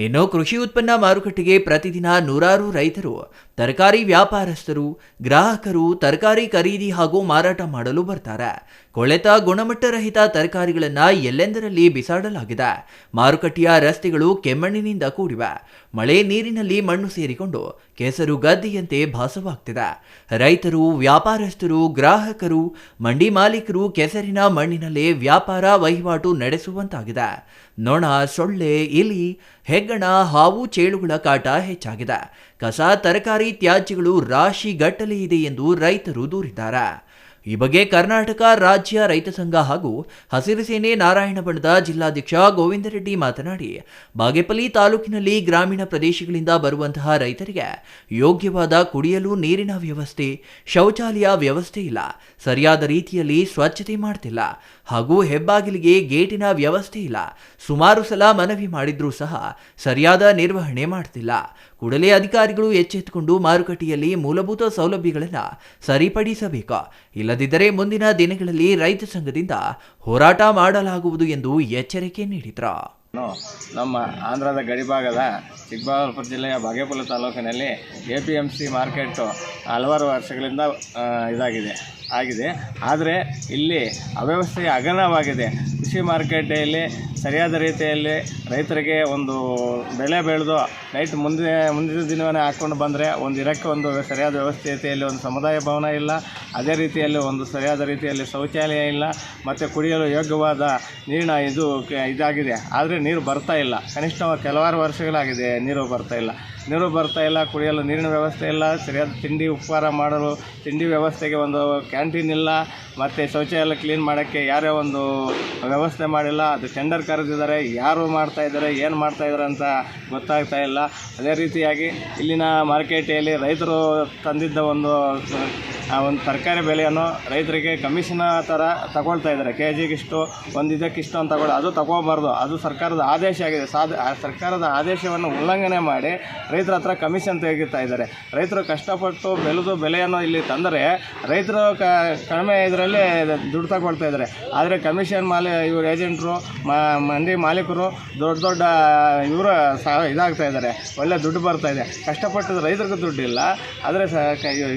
ಇನ್ನು ಕೃಷಿ ಉತ್ಪನ್ನ ಮಾರುಕಟ್ಟೆಗೆ ಪ್ರತಿದಿನ ನೂರಾರು ರೈತರು, ತರಕಾರಿ ವ್ಯಾಪಾರಸ್ಥರು, ಗ್ರಾಹಕರು ತರಕಾರಿ ಖರೀದಿ ಹಾಗೂ ಮಾರಾಟ ಮಾಡಲು ಬರ್ತಾರೆ. ಕೊಳೆತ ಗುಣಮಟ್ಟರಹಿತ ತರಕಾರಿಗಳನ್ನು ಎಲ್ಲೆಂದರಲ್ಲಿ ಬಿಸಾಡಲಾಗಿದೆ. ಮಾರುಕಟ್ಟೆಯ ರಸ್ತೆಗಳು ಕೆಮ್ಮಣ್ಣಿನಿಂದ ಕೂಡಿವೆ. ಮಳೆ ನೀರಿನಲ್ಲಿ ಮಣ್ಣು ಸೇರಿಕೊಂಡು ಕೆಸರು ಗದ್ದೆಯಂತೆ ಭಾಸವಾಗ್ತಿದೆ. ರೈತರು, ವ್ಯಾಪಾರಸ್ಥರು, ಗ್ರಾಹಕರು, ಮಂಡಿ ಮಾಲೀಕರು ಕೆಸರಿನ ಮಣ್ಣಿನಲ್ಲೇ ವ್ಯಾಪಾರ ವಹಿವಾಟು ನಡೆಸುವಂತಾಗಿದೆ. ನೊಣ, ಸೊಳ್ಳೆ, ಇಲಿ, ಹೆಗ್ಗಣ, ಹಾವು, ಚೇಳುಗಳ ಕಾಟ ಹೆಚ್ಚಾಗಿದೆ. ಕಸ, ತರಕಾರಿ ತ್ಯಾಜ್ಯಗಳು ರಾಶಿ ಗಟ್ಟಲೆ ಇದೆ ಎಂದು ರೈತರು ದೂರಿದ್ದಾರೆ. ಈ ಬಗ್ಗೆ ಕರ್ನಾಟಕ ರಾಜ್ಯ ರೈತ ಸಂಘ ಹಾಗೂ ಹಸಿರು ಸೇನೆ ನಾರಾಯಣ ಬಣದ ಜಿಲ್ಲಾಧ್ಯಕ್ಷ ಗೋವಿಂದ ರೆಡ್ಡಿ ಮಾತನಾಡಿ, ಬಾಗೇಪಲ್ಲಿ ತಾಲೂಕಿನಲ್ಲಿ ಗ್ರಾಮೀಣ ಪ್ರದೇಶಗಳಿಂದ ಬರುವಂತಹ ರೈತರಿಗೆ ಯೋಗ್ಯವಾದ ಕುಡಿಯಲು ನೀರಿನ ವ್ಯವಸ್ಥೆ, ಶೌಚಾಲಯ ವ್ಯವಸ್ಥೆ ಇಲ್ಲ, ಸರಿಯಾದ ರೀತಿಯಲ್ಲಿ ಸ್ವಚ್ಛತೆ ಮಾಡ್ತಿಲ್ಲ ಹಾಗೂ ಹೆಬ್ಬಾಗಿಲಿಗೆ ಗೇಟಿನ ವ್ಯವಸ್ಥೆ ಇಲ್ಲ. ಸುಮಾರು ಸಲ ಮನವಿ ಮಾಡಿದ್ರೂ ಸಹ ಸರಿಯಾದ ನಿರ್ವಹಣೆ ಮಾಡ್ತಿಲ್ಲ. ಕೂಡಲೇ ಅಧಿಕಾರಿಗಳು ಎಚ್ಚೆತ್ತುಕೊಂಡು ಮಾರುಕಟ್ಟೆಯಲ್ಲಿ ಮೂಲಭೂತ ಸೌಲಭ್ಯಗಳನ್ನು ಸರಿಪಡಿಸಬೇಕು. ಇಲ್ಲದಿದ್ದರೆ ಮುಂದಿನ ದಿನಗಳಲ್ಲಿ ರೈತ ಸಂಘದಿಂದ ಹೋರಾಟ ಮಾಡಲಾಗುವುದು ಎಂದು ಎಚ್ಚರಿಕೆ ನೀಡಿದರು. ನಮ್ಮ ಆಂಧ್ರದ ಗಡಿಭಾಗದ ಚಿಕ್ಕಬಳ್ಳಾಪುರ ಜಿಲ್ಲೆಯ ಬಾಗೇಪಲ್ಲಿ ತಾಲೂಕಿನಲ್ಲಿ APMC ಮಾರ್ಕೆಟು ಹಲವಾರು ವರ್ಷಗಳಿಂದ ಆಗಿದೆ. ಆದರೆ ಇಲ್ಲಿ ಅವ್ಯವಸ್ಥೆ ಅಗನವಾಗಿದೆ. ಕೃಷಿ ಮಾರುಕಟ್ಟೆಯಲ್ಲಿ ಸರಿಯಾದ ರೀತಿಯಲ್ಲಿ ರೈತರಿಗೆ ಒಂದು ಬೆಳೆ ಬೆಳೆದು ರೈತ ಮುಂದಿನ ದಿನವೇ ಹಾಕ್ಕೊಂಡು ಬಂದರೆ ಇರೋಕ್ಕೆ ಒಂದು ಸರಿಯಾದ ವ್ಯವಸ್ಥೆಯಲ್ಲಿ ಒಂದು ಸಮುದಾಯ ಭವನ ಇಲ್ಲ, ಅದೇ ರೀತಿಯಲ್ಲಿ ಒಂದು ಸರಿಯಾದ ರೀತಿಯಲ್ಲಿ ಶೌಚಾಲಯ ಇಲ್ಲ, ಮತ್ತು ಕುಡಿಯಲು ಯೋಗ್ಯವಾದ ನೀರಿನ ಇದಾಗಿದೆ. ಆದರೆ ನೀರು ಬರ್ತಾ ಇಲ್ಲ. ಕನಿಷ್ಠ ಕೆಲವಾರು ವರ್ಷಗಳಾಗಿದೆ ನೀರು ಬರ್ತಾ ಇಲ್ಲ. ಕುಡಿಯಲು ನೀರಿನ ವ್ಯವಸ್ಥೆ ಇಲ್ಲ, ಸರಿಯಾದ ತಿಂಡಿ ಉಪಹಾರ ಮಾಡಲು ತಿಂಡಿ ವ್ಯವಸ್ಥೆಗೆ ಒಂದು ಕ್ಯಾಂಟೀನ್ ಇಲ್ಲ, ಮತ್ತು ಶೌಚಾಲಯ ಕ್ಲೀನ್ ಮಾಡೋಕ್ಕೆ ಯಾರೇ ಒಂದು ವ್ಯವಸ್ಥೆ ಮಾಡಿಲ್ಲ. ಅದು ಟೆಂಡರ್ ಕರೆದಿದ್ದಾರೆ, ಯಾರು ಮಾಡ್ತಾಯಿದ್ದಾರೆ, ಏನು ಮಾಡ್ತಾಯಿದ್ದಾರೆ ಅಂತ ಗೊತ್ತಾಗ್ತಾ ಇಲ್ಲ. ಅದೇ ರೀತಿಯಾಗಿ ಇಲ್ಲಿನ ಮಾರ್ಕೆಟಲ್ಲಿ ರೈತರು ತಂದಿದ್ದ ಒಂದು ತರಕಾರಿ ಬೆಲೆಯನ್ನು ರೈತರಿಗೆ ಕಮಿಷನ್ ಥರ ತಗೊಳ್ತಾ ಇದ್ದಾರೆ. KGಗಿಷ್ಟು, ಇದಕ್ಕಿಷ್ಟು ಅಂತ ಅದು ತಗೋಬಾರ್ದು. ಅದು ಸರ್ಕಾರದ ಆದೇಶ ಆಗಿದೆ. ಸರ್ಕಾರದ ಆದೇಶವನ್ನು ಉಲ್ಲಂಘನೆ ಮಾಡಿ ರೈತರ ಹತ್ರ ಕಮಿಷನ್ ತೆಗಿತಾ ಇದ್ದಾರೆ. ರೈತರು ಕಷ್ಟಪಟ್ಟು ಬೆಲೆಯನ್ನು ಇಲ್ಲಿ ತಂದರೆ ರೈತರು ಕಡಿಮೆ ಇದರಲ್ಲಿ ದುಡ್ಡು ತಗೊಳ್ತಾ ಇದ್ದಾರೆ. ಆದರೆ ಕಮಿಷನ್ ಇವರು ಏಜೆಂಟ್ರು, ಮಂಡಿ ಮಾಲೀಕರು ದೊಡ್ಡ ಇವರು ಇದಾಗ್ತಾ ಇದ್ದಾರೆ. ಒಳ್ಳೆ ದುಡ್ಡು ಬರ್ತಾ ಇದೆ. ಕಷ್ಟಪಟ್ಟು ರೈತರಿಗೂ ದುಡ್ಡಿಲ್ಲ, ಆದರೆ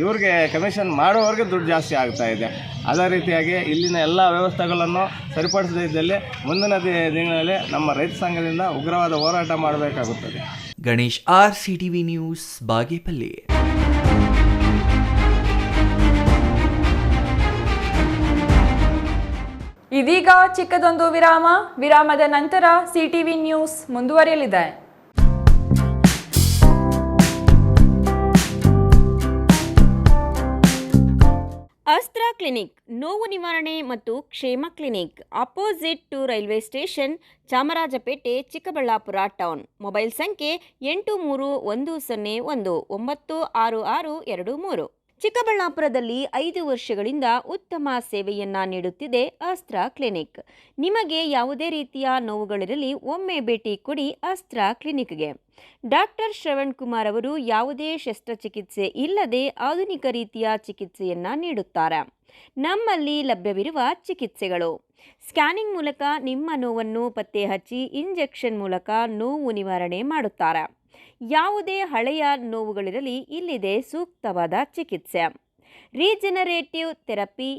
ಇವ್ರಿಗೆ ಕಮಿಷನ್ ಮಾಡುವವರಿಗೆ ದುಡ್ಡು ಜಾಸ್ತಿ ಆಗ್ತಾ ಇದೆ. ಅದೇ ರೀತಿಯಾಗಿ ಇಲ್ಲಿನ ಎಲ್ಲ ವ್ಯವಸ್ಥೆಗಳನ್ನು ಸರಿಪಡಿಸದಿದ್ದಲ್ಲಿ ಮುಂದಿನ ದಿನಗಳಲ್ಲಿ ನಮ್ಮ ರೈತ ಸಂಘದಿಂದ ಉಗ್ರವಾದ ಹೋರಾಟ ಮಾಡಬೇಕಾಗುತ್ತದೆ. Ganesh RCTV news, Bagepalli. ಇದೀಗ ಚಿಕ್ಕದೊಂದು ವಿರಾಮದ ನಂತರ CTV ನ್ಯೂಸ್ ಮುಂದುವರಿಯಲಿದೆ. ಅಸ್ತ್ರ ಕ್ಲಿನಿಕ್, ನೋವು ನಿವಾರಣೆ ಮತ್ತು ಕ್ಷೇಮ clinic, opposite to railway station, Chamarajpet, Chikkaballapura town. Mobile ಸಂಖ್ಯೆ 8310196623. ಚಿಕ್ಕಬಳ್ಳಾಪುರದಲ್ಲಿ 5 ವರ್ಷಗಳಿಂದ ಉತ್ತಮ ಸೇವೆಯನ್ನ ನೀಡುತ್ತಿದೆ ಅಸ್ತ್ರ ಕ್ಲಿನಿಕ್. ನಿಮಗೆ ಯಾವುದೇ ರೀತಿಯ ನೋವುಗಳಿರಲಿ ಒಮ್ಮೆ ಭೇಟಿ ಕೊಡಿ ಅಸ್ತ್ರ ಕ್ಲಿನಿಕ್ಗೆ. ಡಾಕ್ಟರ್ ಶ್ರವಣ್ ಕುಮಾರ್ ಅವರು ಯಾವುದೇ ಶಸ್ತ್ರಚಿಕಿತ್ಸೆ ಇಲ್ಲದೆ ಆಧುನಿಕ ರೀತಿಯ ಚಿಕಿತ್ಸೆಯನ್ನ ನೀಡುತ್ತಾರೆ. ನಮ್ಮಲ್ಲಿ ಲಭ್ಯವಿರುವ ಚಿಕಿತ್ಸೆಗಳು: ಸ್ಕ್ಯಾನಿಂಗ್ ಮೂಲಕ ನಿಮ್ಮ ನೋವನ್ನು ಪತ್ತೆ ಹಚ್ಚಿ ಇಂಜೆಕ್ಷನ್ ಮೂಲಕ ನೋವು ನಿವಾರಣೆ ಮಾಡುತ್ತಾರೆ. ಯಾವುದೇ ಹಳೆಯ ನೋವುಗಳಿರಲಿ ಇಲ್ಲಿದೆ ಸೂಕ್ತವಾದ ಚಿಕಿತ್ಸೆ. ರೀಜನರೇಟಿವ್ ಥೆರಪಿ,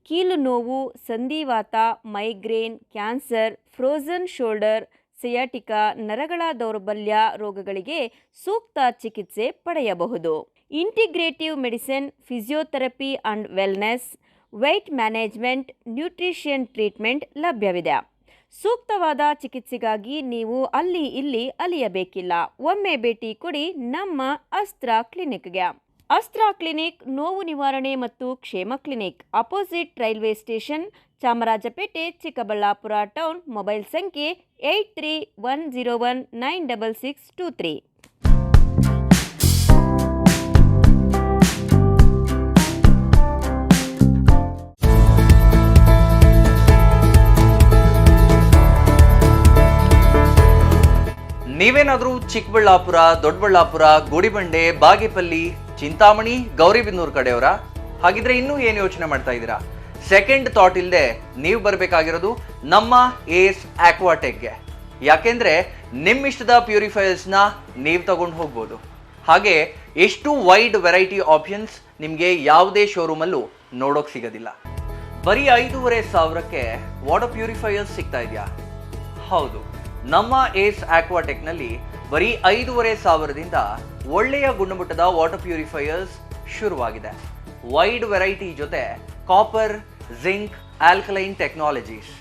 ಕೀಲು ನೋವು, ಸಂಧಿವಾತ, migraine, cancer, frozen shoulder, sciatica, ನರಗಳ ದೌರ್ಬಲ್ಯ ರೋಗಗಳಿಗೆ ಸೂಕ್ತ ಚಿಕಿತ್ಸೆ ಪಡೆಯಬಹುದು. Integrative medicine, physiotherapy and wellness, weight management, nutrition treatment ಲಭ್ಯವಿದೆ. ಸೂಕ್ತವಾದ ಚಿಕಿತ್ಸೆಗಾಗಿ ನೀವು ಅಲ್ಲಿ ಇಲ್ಲಿ ಅಲಿಯಬೇಕಿಲ್ಲ. ಒಮ್ಮೆ ಭೇಟಿ ಕೊಡಿ ನಮ್ಮ ಅಸ್ತ್ರ ಕ್ಲಿನಿಕ್ಗೆ. ಅಸ್ತ್ರ ಕ್ಲಿನಿಕ್ ನೋವು ನಿವಾರಣೆ ಮತ್ತು ಕ್ಷೇಮ clinic, opposite railway station, Chamarajpet, Chikkaballapura town. Mobile ಸಂಖ್ಯೆ 8310196623. ನೀವೇನಾದರೂ ಚಿಕ್ಕಬಳ್ಳಾಪುರ, ದೊಡ್ಡಬಳ್ಳಾಪುರ, ಗುಡಿಬಂಡೆ, ಬಾಗೇಪಲ್ಲಿ, ಚಿಂತಾಮಣಿ, ಗೌರಿಬಿದನೂರು ಕಡೆಯವರ? ಹಾಗಿದ್ರೆ ಇನ್ನೂ ಏನು ಯೋಚನೆ ಮಾಡ್ತಾ ಇದ್ದೀರಾ? ಸೆಕೆಂಡ್ ಥಾಟ್ ಇಲ್ಲದೆ ನೀವು ಬರಬೇಕಾಗಿರೋದು ನಮ್ಮ ACE ಆಕ್ವಾಟೆಕ್ಗೆ. ಯಾಕೆಂದ್ರೆ ನಿಮ್ಮಿಷ್ಟದ ಪ್ಯೂರಿಫೈಯರ್ಸ್ನ ನೀವು ತಗೊಂಡು ಹೋಗ್ಬೋದು. ಹಾಗೆ ಎಷ್ಟು ವೈಡ್ ವೆರೈಟಿ ಆಪ್ಷನ್ಸ್ ನಿಮಗೆ ಯಾವುದೇ ಶೋರೂಮಲ್ಲೂ ನೋಡೋಕೆ ಸಿಗೋದಿಲ್ಲ. ಬರೀ 5,500ಕ್ಕೆ ವಾಟರ್ ಪ್ಯೂರಿಫೈಯರ್ಸ್ ಸಿಗ್ತಾ ಇದೆಯಾ? ಹೌದು, ನಮ್ಮ ACE ಆಕ್ವಾಟೆಕ್ನಲ್ಲಿ ಬರೀ 5,500ದಿಂದ ಒಳ್ಳೆಯ ಗುಣಮಟ್ಟದ ವಾಟರ್ ಪ್ಯೂರಿಫೈಯರ್ಸ್ ಶುರುವಾಗಿದೆ. ವೈಡ್ ವೆರೈಟಿ ಜೊತೆ ಕಾಪರ್, ಜಿಂಕ್, ಆಲ್ಕಲೈನ್ ಟೆಕ್ನಾಲಜೀಸ್.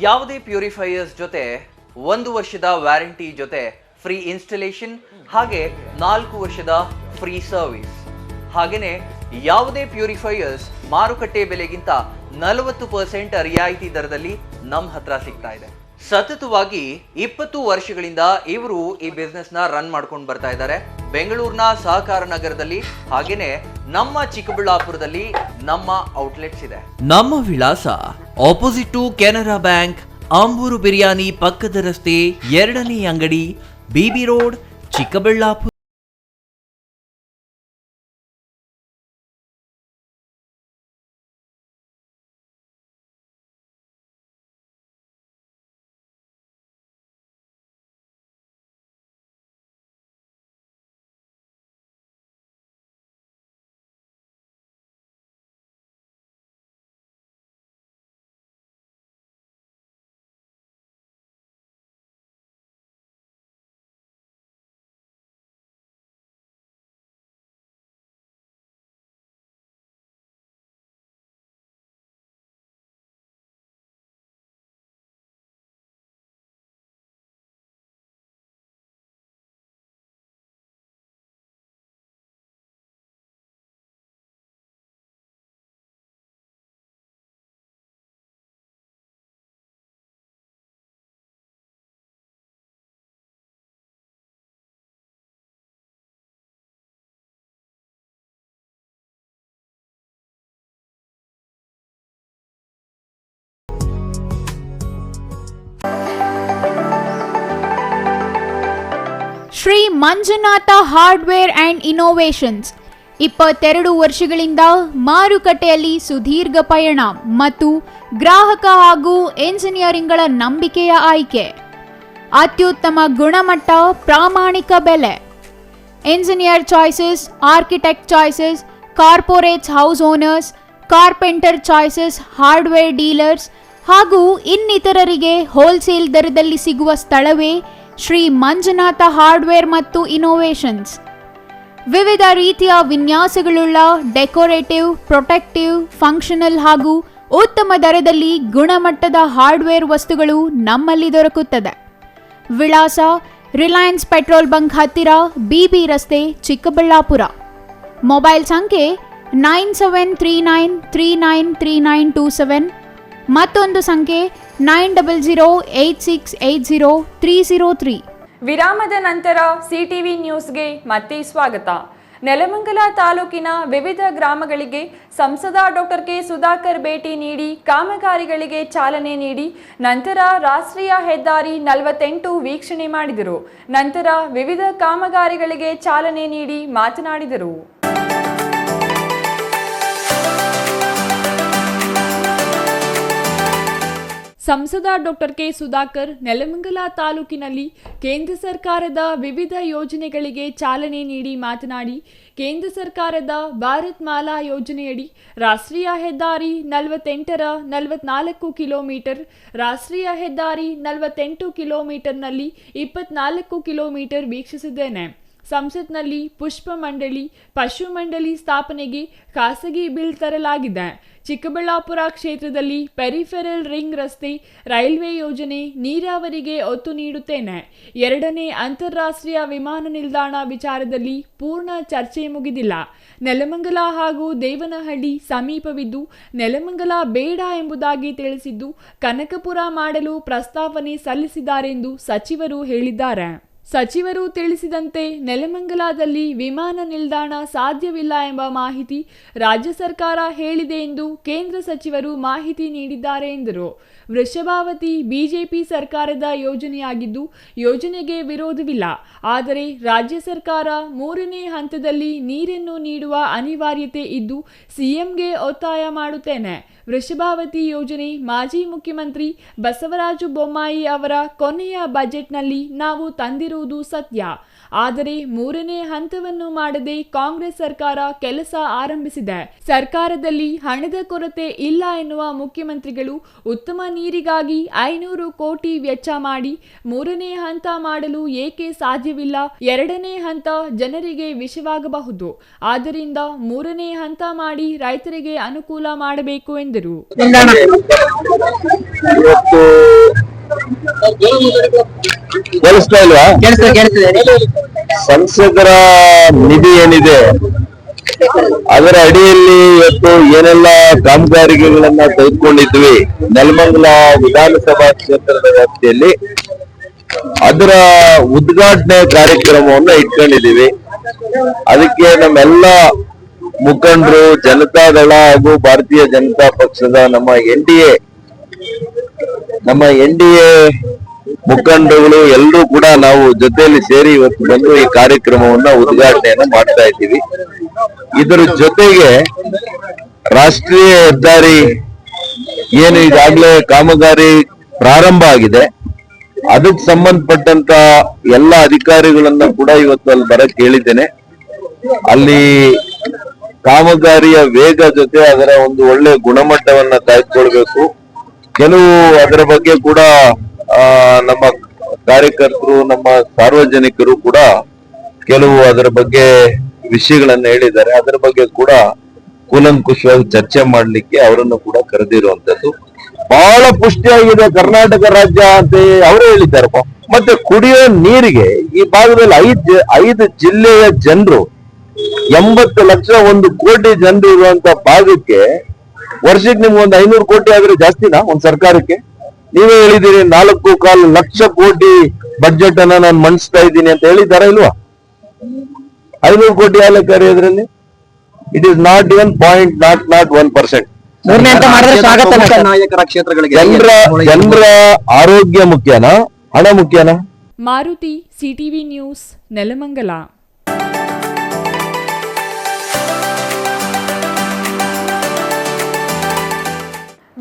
ಯಾವುದೇ ಪ್ಯೂರಿಫೈಯರ್ಸ್ ಜೊತೆ 1 ವರ್ಷದ ವ್ಯಾರಂಟಿ ಜೊತೆ ಫ್ರೀ ಇನ್ಸ್ಟಾಲೇಷನ್, ಹಾಗೆ 4 ವರ್ಷದ ಫ್ರೀ ಸರ್ವಿಸ್. ಹಾಗೆಯೇ ಯಾವುದೇ ಪ್ಯೂರಿಫೈಯರ್ಸ್ ಮಾರುಕಟ್ಟೆ ಬೆಲೆಗಿಂತ 40% ರಿಯಾಯಿತಿ ದರದಲ್ಲಿ ನಮ್ಮ ಹತ್ರ ಸಿಗ್ತಾ ಇದೆ. ಸತತವಾಗಿ 20 ವರ್ಷಗಳಿಂದ ಇವರು ಈ ಬಿಸ್ನೆಸ್ ನ ರನ್ ಮಾಡ್ಕೊಂಡು ಬರ್ತಾ ಇದ್ದಾರೆ. ಬೆಂಗಳೂರಿನ ಸಹಕಾರ ನಗರದಲ್ಲಿ ಹಾಗೇನೆ ನಮ್ಮ ಚಿಕ್ಕಬಳ್ಳಾಪುರದಲ್ಲಿ ನಮ್ಮ ಔಟ್ಲೆಟ್ಸ್ ಇದೆ. ನಮ್ಮ ವಿಳಾಸ opposite to Canara bank, Ambur biryani ಪಕ್ಕದ ರಸ್ತೆ, 2ನೇ ಅಂಗಡಿ, BB road, Chikkaballapur. Shri Manjunatha hardware and innovations 22 ವರ್ಷಗಳಿಂದ ಮಾರುಕಟ್ಟೆಯಲ್ಲಿ ಸುದೀರ್ಘ ಪಯಣ ಮತ್ತು ಗ್ರಾಹಕ ಹಾಗೂ ಎಂಜಿನಿಯರಿಂಗ್ಗಳ ನಂಬಿಕೆಯ ಆಯ್ಕೆ. ಅತ್ಯುತ್ತಮ ಗುಣಮಟ್ಟ, ಪ್ರಾಮಾಣಿಕ ಬೆಲೆ. Engineer choices, architect choices, corporates house owners, carpenter choices, hardware dealers ಹಾಗೂ ಇನ್ನಿತರರಿಗೆ ಹೋಲ್ಸೇಲ್ ದರದಲ್ಲಿ ಸಿಗುವ ಸ್ಥಳವೇ ಶ್ರೀ ಮಂಜುನಾಥ ಹಾರ್ಡ್ವೇರ್ ಮತ್ತು ಇನೋವೇಷನ್ಸ್. ವಿವಿಧ ರೀತಿಯ ವಿನ್ಯಾಸಗಳುಳ್ಳ ಡೆಕೋರೇಟಿವ್, ಪ್ರೊಟೆಕ್ಟಿವ್, ಫಂಕ್ಷನಲ್ ಹಾಗೂ ಉತ್ತಮ ದರದಲ್ಲಿ ಗುಣಮಟ್ಟದ ಹಾರ್ಡ್ವೇರ್ ವಸ್ತುಗಳು ನಮ್ಮಲ್ಲಿ ದೊರಕುತ್ತದೆ. ವಿಳಾಸ ರಿಲಯನ್ಸ್ ಪೆಟ್ರೋಲ್ ಬಂಕ್ ಹತ್ತಿರ, ಬಿಬಿ ರಸ್ತೆ, ಚಿಕ್ಕಬಳ್ಳಾಪುರ. ಮೊಬೈಲ್ ಸಂಖ್ಯೆ 9739393927, ಮತ್ತೊಂದು ಸಂಖ್ಯೆ 9008680303. ವಿರಾಮದ ನಂತರ ಸಿಟಿವಿ ನ್ಯೂಸ್ಗೆ ಮತ್ತೆ ಸ್ವಾಗತ. ನೆಲಮಂಗಲ ತಾಲೂಕಿನ ವಿವಿಧ ಗ್ರಾಮಗಳಿಗೆ ಸಂಸದ ಡಾಕ್ಟರ್ ಕೆ ಸುಧಾಕರ್ ಭೇಟಿ ನೀಡಿ ಕಾಮಗಾರಿಗಳಿಗೆ ಚಾಲನೆ ನೀಡಿ ನಂತರ ರಾಷ್ಟ್ರೀಯ ಹೆದ್ದಾರಿ 48 ವೀಕ್ಷಣೆ ಮಾಡಿದರು. ನಂತರ ವಿವಿಧ ಕಾಮಗಾರಿಗಳಿಗೆ ಚಾಲನೆ ನೀಡಿ ಮಾತನಾಡಿದರು. ಸಂಸದ ಡಾಕ್ಟರ್ ಕೆ ಸುಧಾಕರ್ ನೆಲಮಂಗಲ ತಾಲೂಕಿನಲ್ಲಿ ಕೇಂದ್ರ ಸರ್ಕಾರದ ವಿವಿಧ ಯೋಜನೆಗಳಿಗೆ ಚಾಲನೆ ನೀಡಿ ಮಾತನಾಡಿ, ಕೇಂದ್ರ ಸರ್ಕಾರದ ಭಾರತ್ ಮಾಲಾ ಯೋಜನೆಯಡಿ ರಾಷ್ಟ್ರೀಯ ಹೆದ್ದಾರಿ 48ರ 44 ಕಿಲೋಮೀಟರ್, ರಾಷ್ಟ್ರೀಯ ಹೆದ್ದಾರಿ 48 ಕಿಲೋಮೀಟರ್ನಲ್ಲಿ 24 ಕಿಲೋಮೀಟರ್ ವೀಕ್ಷಿಸಿದ್ದೇನೆ. ಸಂಸತ್ನಲ್ಲಿ ಪುಷ್ಪ ಮಂಡಳಿ, ಪಶು ಮಂಡಳಿ ಸ್ಥಾಪನೆಗೆ ಖಾಸಗಿ ಬಿಲ್ ತರಲಾಗಿದೆ. ಚಿಕ್ಕಬಳ್ಳಾಪುರ ಕ್ಷೇತ್ರದಲ್ಲಿ ಪೆರಿಫೆರಲ್ ರಿಂಗ್ ರಸ್ತೆ, ರೈಲ್ವೆ ಯೋಜನೆ, ನೀರಾವರಿಗೆ ಒತ್ತು ನೀಡುತ್ತೇನೆ. 2ನೇ ಅಂತಾರಾಷ್ಟ್ರೀಯ ವಿಮಾನ ನಿಲ್ದಾಣ ವಿಚಾರದಲ್ಲಿ ಪೂರ್ಣ ಚರ್ಚೆ ಮುಗಿದಿಲ್ಲ. ನೆಲಮಂಗಲ ಹಾಗೂ ದೇವನಹಳ್ಳಿ ಸಮೀಪವಿದ್ದು ನೆಲಮಂಗಲ ಬೇಡ ಎಂಬುದಾಗಿ ತಿಳಿಸಿದ್ದು ಕನಕಪುರ ಮಾಡಲು ಪ್ರಸ್ತಾವನೆ ಸಲ್ಲಿಸಿದ್ದಾರೆಂದು ಸಚಿವರು ಹೇಳಿದ್ದಾರೆ. ಸಚಿವರು ತಿಳಿಸಿದಂತೆ ನೆಲಮಂಗಲದಲ್ಲಿ ವಿಮಾನ ನಿಲ್ದಾಣ ಸಾಧ್ಯವಿಲ್ಲ ಎಂಬ ಮಾಹಿತಿ ರಾಜ್ಯ ಸರ್ಕಾರ ಹೇಳಿದೆ ಎಂದು ಕೇಂದ್ರ ಸಚಿವರು ಮಾಹಿತಿ ನೀಡಿದ್ದಾರೆ ಎಂದರು. ವೃಷಭಾವತಿ ಬಿಜೆಪಿ ಸರ್ಕಾರದ ಯೋಜನೆಯಾಗಿದ್ದು ಯೋಜನೆಗೆ ವಿರೋಧವಿಲ್ಲ. ಆದರೆ ರಾಜ್ಯ ಸರ್ಕಾರ 3ನೇ ಹಂತದಲ್ಲಿ ನೀರನ್ನು ನೀಡುವ ಅನಿವಾರ್ಯತೆ ಇದ್ದು ಸಿಎಂಗೆ ಒತ್ತಾಯ ಮಾಡುತ್ತೇನೆ. ವೃಷಭಾವತಿ ಯೋಜನೆ ಮಾಜಿ ಮುಖ್ಯಮಂತ್ರಿ ಬಸವರಾಜ ಬೊಮ್ಮಾಯಿ ಅವರ ಕೊನೆಯ ಬಜೆಟ್ನಲ್ಲಿ ನಾವು ತಂದಿರುವುದು ಸತ್ಯ. ಆದರೆ 3ನೇ ಹಂತವನ್ನು ಮಾಡದೆ ಕಾಂಗ್ರೆಸ್ ಸರ್ಕಾರ ಕೆಲಸ ಆರಂಭಿಸಿದೆ. ಸರ್ಕಾರದಲ್ಲಿ ಹಣದ ಕೊರತೆ ಇಲ್ಲ ಎನ್ನುವ ಮುಖ್ಯಮಂತ್ರಿಗಳು ಉತ್ತಮ ನೀರಿಗಾಗಿ 500 ಕೋಟಿ ವೆಚ್ಚ ಮಾಡಿ 3ನೇ ಹಂತ ಮಾಡಲು ಏಕೆ ಸಾಧ್ಯವಿಲ್ಲ? 2ನೇ ಹಂತ ಜನರಿಗೆ ವಿಷವಾಗಬಹುದು. ಆದ್ದರಿಂದ 3ನೇ ಹಂತ ಮಾಡಿ ರೈತರಿಗೆ ಅನುಕೂಲ ಮಾಡಬೇಕು ಎಂದರು. ಸಂಸದರ ನಿಧಿ ಏನಿದೆ ಅದರ ಅಡಿಯಲ್ಲಿ ಇವತ್ತು ಏನೆಲ್ಲ ಕಾಮಗಾರಿಗಳನ್ನ ತೆಗೆದುಕೊಂಡಿದ್ವಿ ನೆಲಮಂಗಲ ವಿಧಾನಸಭಾ ಕ್ಷೇತ್ರದ ವ್ಯಾಪ್ತಿಯಲ್ಲಿ ಅದರ ಉದ್ಘಾಟನೆ ಕಾರ್ಯಕ್ರಮವನ್ನು ಇಟ್ಕೊಂಡಿದ್ದೀವಿ. ಅದಕ್ಕೆ ನಮ್ಮೆಲ್ಲ ಮುಖಂಡರು, ಜನತಾದಳ ಹಾಗೂ ಭಾರತೀಯ ಜನತಾ ಪಕ್ಷದ ನಮ್ಮ ಎನ್ ಡಿ ಎ ಮುಖಂಡರುಗಳು ಎಲ್ಲರೂ ಕೂಡ ನಾವು ಜೊತೆಯಲ್ಲಿ ಸೇರಿ ಇವತ್ತು ಬಂದು ಈ ಕಾರ್ಯಕ್ರಮವನ್ನ ಉದ್ಘಾಟನೆಯನ್ನ ಮಾಡ್ತಾ ಇದ್ದೀವಿ. ಇದರ ಜೊತೆಗೆ ರಾಷ್ಟ್ರೀಯ ಹೆದ್ದಾರಿ ಏನು ಈಗಾಗಲೇ ಕಾಮಗಾರಿ ಪ್ರಾರಂಭ ಆಗಿದೆ, ಅದಕ್ಕೆ ಸಂಬಂಧಪಟ್ಟಂತ ಎಲ್ಲ ಅಧಿಕಾರಿಗಳನ್ನ ಕೂಡ ಇವತ್ತು ಅಲ್ಲಿ ಬರಕ್ ಹೇಳಿದ್ದೇನೆ. ಅಲ್ಲಿ ಕಾಮಗಾರಿಯ ವೇಗ ಜೊತೆ ಅದರ ಒಂದು ಒಳ್ಳೆ ಗುಣಮಟ್ಟವನ್ನ ಕಾಯ್ದುಕೊಳ್ಬೇಕು. ಕೆಲವು ಅದರ ಬಗ್ಗೆ ಕೂಡ ನಮ್ಮ ಕಾರ್ಯಕರ್ತರು, ನಮ್ಮ ಸಾರ್ವಜನಿಕರು ಕೂಡ ಕೆಲವು ಅದರ ಬಗ್ಗೆ ವಿಷಯಗಳನ್ನ ಹೇಳಿದ್ದಾರೆ. ಅದರ ಬಗ್ಗೆ ಕೂಡ ಕೂಲಂಕುಷವಾಗಿ ಚರ್ಚೆ ಮಾಡ್ಲಿಕ್ಕೆ ಅವರನ್ನು ಕೂಡ ಕರೆದಿರುವಂತದ್ದು. ಬಹಳ ಪುಷ್ಟಿಯಾಗಿದೆ ಕರ್ನಾಟಕ ರಾಜ್ಯ ಅಂತ ಅವರೇ ಹೇಳಿದ್ದಾರಪ್ಪ. ಮತ್ತೆ ಕುಡಿಯೋ ನೀರಿಗೆ ಈ ಭಾಗದಲ್ಲಿ 5 ಜಿಲ್ಲೆಯ ಜನರು 80 ಲಕ್ಷ 1 ಕೋಟಿ ಜನರು ಇರುವಂತ ಭಾಗಕ್ಕೆ ವರ್ಷಕ್ಕೆ ನಿಮ್ಗೆ ಒಂದು 500 ಕೋಟಿ ಆದ್ರೆ ಜಾಸ್ತಿನಾ ಒಂದ್ ಸರ್ಕಾರಕ್ಕೆ? ನೀವೇ ಹೇಳಿದ್ದೀರಿ 4.25 ಲಕ್ಷ ಕೋಟಿ ಬಡ್ಜೆಟ್ ಅನ್ನ ನಾನು ಮಂಡಿಸ್ತಾ ಇದ್ದೀನಿ ಅಂತ ಹೇಳಿದಾರ ಇಲ್ವಾ? 500 ಕೋಟಿ ಆಗ್ಲಿಕ್ಕಾರೆ ಇದರಲ್ಲಿ ಇಟ್ ಇಸ್ ನಾಟ್ ಇವನ್ 0.01%. ನಾಯಕರ ಕ್ಷೇತ್ರಗಳಿಗೆ ಜನರ ಆರೋಗ್ಯ ಮುಖ್ಯನಾ, ಹಣ ಮುಖ್ಯನಾ? Maruti, CTV news, Nelamangala.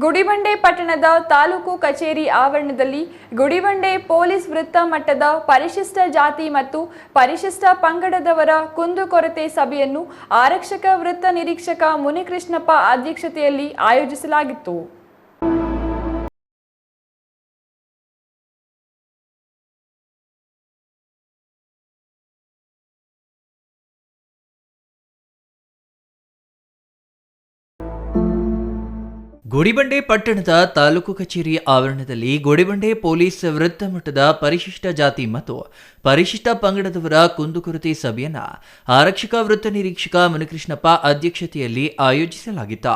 ಗುಡಿಬಂಡೆ ಪಟ್ಟಣದ ತಾಲೂಕು ಕಚೇರಿ ಆವರಣದಲ್ಲಿ ಗುಡಿಬಂಡೆ ಪೊಲೀಸ್ ವೃತ್ತ ಮಟ್ಟದ ಪರಿಶಿಷ್ಟ ಜಾತಿ ಮತ್ತು ಪರಿಶಿಷ್ಟ ಪಂಗಡದವರ ಕುಂದುಕೊರತೆ ಸಭೆಯನ್ನು ಆರಕ್ಷಕ ವೃತ್ತ ನಿರೀಕ್ಷಕ ಮುನಿಕೃಷ್ಣಪ್ಪ ಅಧ್ಯಕ್ಷತೆಯಲ್ಲಿ ಆಯೋಜಿಸಲಾಗಿತ್ತು. ಗುಡಿಬಂಡೆ ಪಟ್ಟಣದ ತಾಲೂಕು ಕಚೇರಿ ಆವರಣದಲ್ಲಿ ಗುಡಿಬಂಡೆ ಪೊಲೀಸ್ ವೃತ್ತ ಮಟ್ಟದ ಪರಿಶಿಷ್ಟ ಜಾತಿ ಮತ್ತು ಪರಿಶಿಷ್ಟ ಪಂಗಡದವರ ಕುಂದುಕೊರತೆ ಸಭೆಯನ್ನು ಆರಕ್ಷಕ ವೃತ್ತ ನಿರೀಕ್ಷಕ ಮುನಿಕೃಷ್ಣಪ್ಪ ಅಧ್ಯಕ್ಷತೆಯಲ್ಲಿ ಆಯೋಜಿಸಲಾಗಿತ್ತು.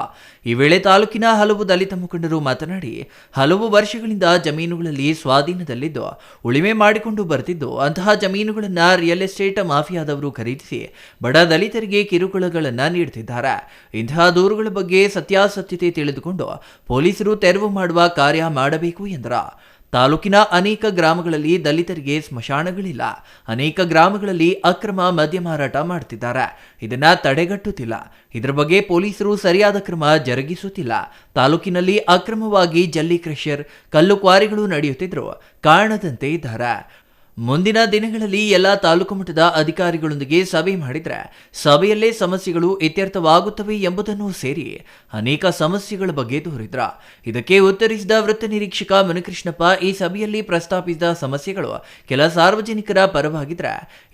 ಈ ವೇಳೆ ತಾಲೂಕಿನ ಹಲವು ದಲಿತ ಮುಖಂಡರು ಮಾತನಾಡಿ, ಹಲವು ವರ್ಷಗಳಿಂದ ಜಮೀನುಗಳಲ್ಲಿ ಸ್ವಾಧೀನದಲ್ಲಿದ್ದು ಉಳಿಮೆ ಮಾಡಿಕೊಂಡು ಬರ್ತಿದ್ದು ಅಂತಹ ಜಮೀನುಗಳನ್ನು ರಿಯಲ್ ಎಸ್ಟೇಟ್ ಮಾಫಿಯಾದವರು ಖರೀದಿಸಿ ಬಡ ದಲಿತರಿಗೆ ಕಿರುಕುಳಗಳನ್ನು ನೀಡುತ್ತಿದ್ದಾರೆ. ಇಂತಹ ದೂರುಗಳ ಬಗ್ಗೆ ಸತ್ಯಾಸತ್ಯತೆ ತಿಳಿದುಕೊಂಡು ಪೊಲೀಸರು ತೆರವು ಮಾಡುವ ಕಾರ್ಯ ಮಾಡಬೇಕು ಎಂದರು. ತಾಲೂಕಿನ ಅನೇಕ ಗ್ರಾಮಗಳಲ್ಲಿ ದಲಿತರಿಗೆ ಸ್ಮಶಾನಗಳಿಲ್ಲ. ಅನೇಕ ಗ್ರಾಮಗಳಲ್ಲಿ ಅಕ್ರಮ ಮದ್ಯ ಮಾರಾಟ ಮಾಡುತ್ತಿದ್ದಾರೆ. ಇದನ್ನ ತಡೆಗಟ್ಟುತ್ತಿಲ್ಲ. ಇದರ ಬಗ್ಗೆ ಪೊಲೀಸರು ಸರಿಯಾದ ಕ್ರಮ ಜರುಗಿಸುತ್ತಿಲ್ಲ. ತಾಲೂಕಿನಲ್ಲಿ ಅಕ್ರಮವಾಗಿ ಜಲ್ಲಿ ಕ್ರಷರ್, ಕಲ್ಲು ಕ್ವಾರಿಗಳು ನಡೆಯುತ್ತಿದ್ದರೂ ಕಾಣದಂತೆ ಇದ್ದಾರೆ. ಮುಂದಿನ ದಿನಗಳಲ್ಲಿ ಎಲ್ಲ ತಾಲೂಕು ಮಟ್ಟದ ಅಧಿಕಾರಿಗಳೊಂದಿಗೆ ಸಭೆ ಮಾಡಿದರೆ ಸಭೆಯಲ್ಲೇ ಸಮಸ್ಯೆಗಳು ಇತ್ಯರ್ಥವಾಗುತ್ತವೆ ಎಂಬುದನ್ನು ಸೇರಿ ಅನೇಕ ಸಮಸ್ಯೆಗಳ ಬಗ್ಗೆ ದೂರಿದ್ರು. ಇದಕ್ಕೆ ಉತ್ತರಿಸಿದ ವೃತ್ತ ನಿರೀಕ್ಷಕ ಮುನಿಕೃಷ್ಣಪ್ಪ, ಈ ಸಭೆಯಲ್ಲಿ ಪ್ರಸ್ತಾಪಿಸಿದ ಸಮಸ್ಯೆಗಳು ಕೆಲ ಸಾರ್ವಜನಿಕರ ಪರವಾಗಿದ್ರೆ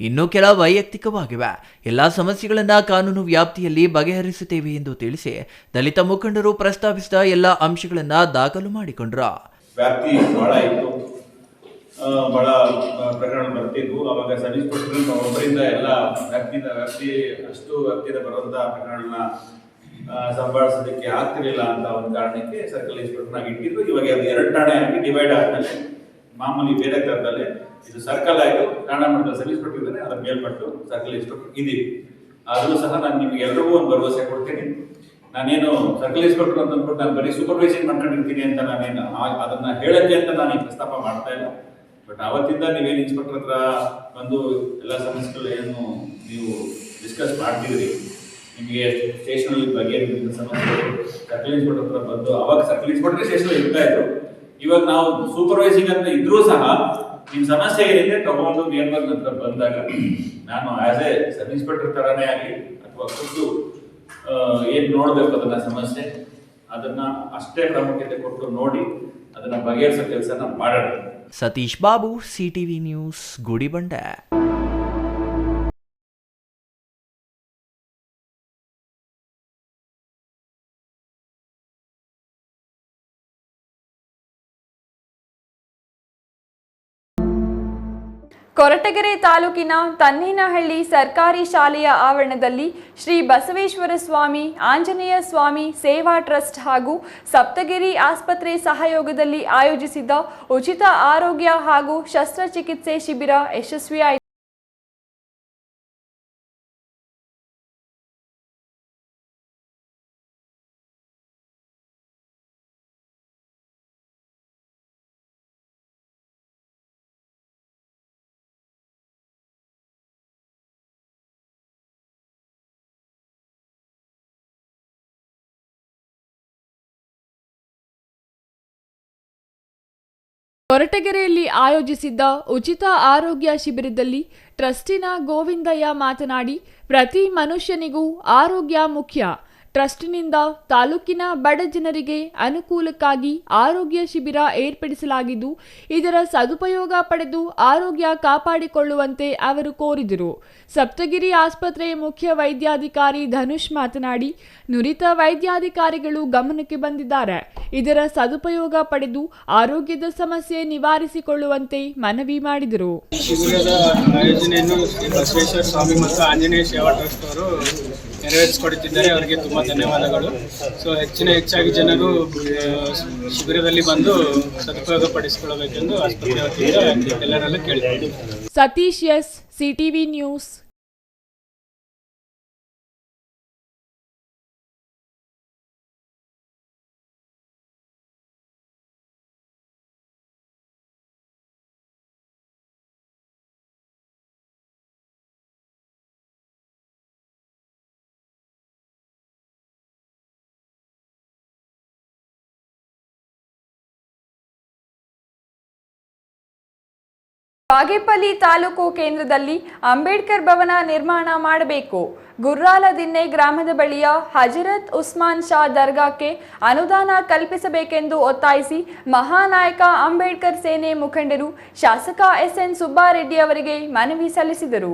ಇನ್ನೂ ಕೆಲ ವೈಯಕ್ತಿಕವಾಗಿವೆ. ಎಲ್ಲ ಸಮಸ್ಯೆಗಳನ್ನ ಕಾನೂನು ವ್ಯಾಪ್ತಿಯಲ್ಲಿ ಬಗೆಹರಿಸುತ್ತೇವೆ ಎಂದು ತಿಳಿಸಿ ದಲಿತ ಮುಖಂಡರು ಪ್ರಸ್ತಾಪಿಸಿದ ಎಲ್ಲ ಅಂಶಗಳನ್ನ ದಾಖಲು ಮಾಡಿಕೊಂಡ್ರು. ವ್ಯಾಪ್ತಿ ಬಹಳ ಇತ್ತು, ಬಹಳ ಪ್ರಕರಣ ಬರ್ತಿದ್ವು. ಅವಾಗ ಸಬ್ ಇನ್ಸ್ಪೆಕ್ಟರ್ ಒಬ್ಬರಿಂದ ಎಲ್ಲ ವ್ಯಾಪ್ತಿ ಅಷ್ಟು ವ್ಯಾಪ್ತಿಯಿಂದ ಬರುವಂತ ಪ್ರಕರಣ ಸಂಭಾಳಿಸೋದಕ್ಕೆ ಆಗ್ತಿರ್ಲಿಲ್ಲ ಅಂತ ಒಂದು ಕಾರಣಕ್ಕೆ ಸರ್ಕಲ್ ಇನ್ಸ್ಪೆಕ್ಟರ್ನಾಗಿ ಇಟ್ಟಿದ್ದು. ಇವಾಗ ಅದು 2 ಠಾಣೆ ಆಗಿ ಡಿವೈಡ್ ಆದ್ಮೇಲೆ ಮಾಮೂಲಿ ಬೇರೆ ತರದಲ್ಲೇ ಇದು ಸರ್ಕಲ್ ಆಯಿತು. ಠಾಣಾ ಮಟ್ಟದ ಸಬ್ ಇನ್ಸ್ಪೆಕ್ಟರ್ ಇದ್ದಾನೆ, ಅದರ ಮೇಲ್ಪಟ್ಟು ಸರ್ಕಲ್ ಇನ್ಸ್ಪೆಕ್ಟರ್ ಇದೀವಿ. ಆದರೂ ಸಹ ನಾನು ನಿಮ್ಗೆ ಎಲ್ರಿಗೂ ಒಂದು ಭರವಸೆ ಕೊಡ್ತೀನಿ. ನಾನೇನು ಸರ್ಕಲ್ ಇನ್ಸ್ಪೆಕ್ಟರ್ ಅಂತ ಅಂದ್ಬಿಟ್ಟು ನಾನು ಬರೀ ಸೂಪರ್ವೈಸಿಂಗ್ ಮಾಡ್ಕೊಂಡಿರ್ತೀನಿ ಅಂತ ನಾನೇನು ಅದನ್ನ ಹೇಳಕ್ಕೆ ಅಂತ ನಾನು ಈ ಪ್ರಸ್ತಾಪ ಮಾಡ್ತಾ ಇಲ್ಲ. ಬಟ್ ಅವತ್ತಿಂದ ನೀವೇನು ಇನ್ಸ್ಪೆಕ್ಟರ್ ಹತ್ರ ಬಂದು ಎಲ್ಲ ಸಮಸ್ಯೆಗಳು ಏನು ನೀವು ಡಿಸ್ಕಸ್ ಮಾಡ್ತಿದ್ರಿ, ನಿಮಗೆ ಸ್ಟೇಷನಲ್ಲಿ ಬಗೆಹರಿದ ಸಮಸ್ಯೆ ಸರ್ಕಲ್ ಇನ್ಸ್ಪೆಕ್ಟರ್ ಹತ್ರ ಬಂದು, ಅವಾಗ ಸರ್ಕಲ್ ಇನ್ಸ್ಪೆಕ್ಟರ್ ಸ್ಟೇಷನ್ ಇರ್ತಾ ಇದ್ರು. ಇವಾಗ ನಾವು ಸೂಪರ್ವೈಸಿಂಗ್ ಅಂತ ಇದ್ರೂ ಸಹ ನಿಮ್ಮ ಸಮಸ್ಯೆ ಏನಿದೆ ತಗೊಂಡು ನೇರವಾಗಿ ಹತ್ರ ಬಂದಾಗ ನಾನು ಆಸ್ ಎ ಸಬ್ ಇನ್ಸ್ಪೆಕ್ಟರ್ ತರಾನೇ ಆಗಲಿ ಅಥವಾ ಖುದ್ದು ಏನು ನೋಡಬೇಕು ಅದನ್ನ ಸಮಸ್ಯೆ, ಅದನ್ನ ಅಷ್ಟೇ ಪ್ರಾಮುಖ್ಯತೆ ಕೊಟ್ಟು ನೋಡಿ ಅದನ್ನ ಬಗೆಹರಿಸೋ ಕೆಲಸನ ಮಾಡೋಣ. Satish Babu, CTV news, Gudibande. ಕೊರಟಗೆರೆ ತಾಲೂಕಿನ ತನ್ನೇನಹಳ್ಳಿ ಸರ್ಕಾರಿ ಶಾಲೆಯ ಆವರಣದಲ್ಲಿ ಶ್ರೀ ಬಸವೇಶ್ವರ ಸ್ವಾಮಿ ಆಂಜನೇಯ ಸ್ವಾಮಿ ಸೇವಾ ಟ್ರಸ್ಟ್ ಹಾಗೂ ಸಪ್ತಗಿರಿ ಆಸ್ಪತ್ರೆ ಸಹಯೋಗದಲ್ಲಿ ಆಯೋಜಿಸಿದ್ದ ಉಚಿತ ಆರೋಗ್ಯ ಹಾಗೂ ಶಸ್ತ್ರಚಿಕಿತ್ಸೆ ಶಿಬಿರ ಯಶಸ್ವಿಯಾಯಿತು. ಕೊರಟಗೆರೆಯಲ್ಲಿ ಆಯೋಜಿಸಿದ್ದ ಉಚಿತ ಆರೋಗ್ಯ ಶಿಬಿರದಲ್ಲಿ ಟ್ರಸ್ಟಿನ ಗೋವಿಂದಯ್ಯ ಮಾತನಾಡಿ, ಪ್ರತಿ ಮನುಷ್ಯನಿಗೂ ಆರೋಗ್ಯ ಮುಖ್ಯ. ಟ್ರಸ್ಟಿನಿಂದ ತಾಲೂಕಿನ ಬಡ ಜನರಿಗೆ ಅನುಕೂಲಕ್ಕಾಗಿ ಆರೋಗ್ಯ ಶಿಬಿರ ಏರ್ಪಡಿಸಲಾಗಿದ್ದು, ಇದರ ಸದುಪಯೋಗ ಪಡೆದು ಆರೋಗ್ಯ ಕಾಪಾಡಿಕೊಳ್ಳುವಂತೆ ಅವರು ಕೋರಿದರು. ಸಪ್ತಗಿರಿ ಆಸ್ಪತ್ರೆ ಮುಖ್ಯ ವೈದ್ಯಾಧಿಕಾರಿ ಧನುಷ್ ಮಾತನಾಡಿ, ನುರಿತ ವೈದ್ಯಾಧಿಕಾರಿಗಳು ಗಮನಕ್ಕೆ ಬಂದಿದ್ದಾರೆ. ಇದರ ಸದುಪಯೋಗ ಪಡೆದು ಆರೋಗ್ಯದ ಸಮಸ್ಯೆ ನಿವಾರಿಸಿಕೊಳ್ಳುವಂತೆ ಮನವಿ ಮಾಡಿದರು. ಶಿಬಿರದ ಆಯೋಜನೆಯನ್ನು ಶ್ರೀ ಬಸವೇಶ್ವರ ಸ್ವಾಮಿ ಮತ್ತು ಆಂಜನೇಯ ಸೇವಾ ಟ್ರಸ್ಟ್ ಅವರು ನೆರವೇರಿಸಿಕೊಡುತ್ತಿದ್ದಾರೆ. ಅವರಿಗೆ ತುಂಬ ಧನ್ಯವಾದಗಳು. ಹೆಚ್ಚಾಗಿ ಜನರು ಶಿಬಿರದಲ್ಲಿ ಬಂದು ಸದುಪಯೋಗ ಪಡಿಸಿಕೊಳ್ಳಬೇಕೆಂದು ಆಸ್ಪತ್ರೆ ವತಿಯಿಂದ ಎಲ್ಲರಲ್ಲೂ ಕೇಳಿದ್ದೇವೆ. Satish S, CTV news. Bagepalli taluk ಕೇಂದ್ರದಲ್ಲಿ ಅಂಬೇಡ್ಕರ್ ಭವನ ನಿರ್ಮಾಣ ಮಾಡಬೇಕು. ಗುರ್ರಾಲದಿನ್ನೆ ಗ್ರಾಮದ ಬಳಿಯ ಹಜರತ್ ಉಸ್ಮಾನ್ ಶಾ ದರ್ಗಾಕ್ಕೆ ಅನುದಾನ ಕಲ್ಪಿಸಬೇಕೆಂದು ಒತ್ತಾಯಿಸಿ ಮಹಾನಾಯಕ ಅಂಬೇಡ್ಕರ್ ಸೇನೆ ಮುಖಂಡರು ಶಾಸಕ ಎಸ್ಎನ್ ಸುಬ್ಬಾರೆಡ್ಡಿ ಅವರಿಗೆ ಮನವಿ ಸಲ್ಲಿಸಿದರು.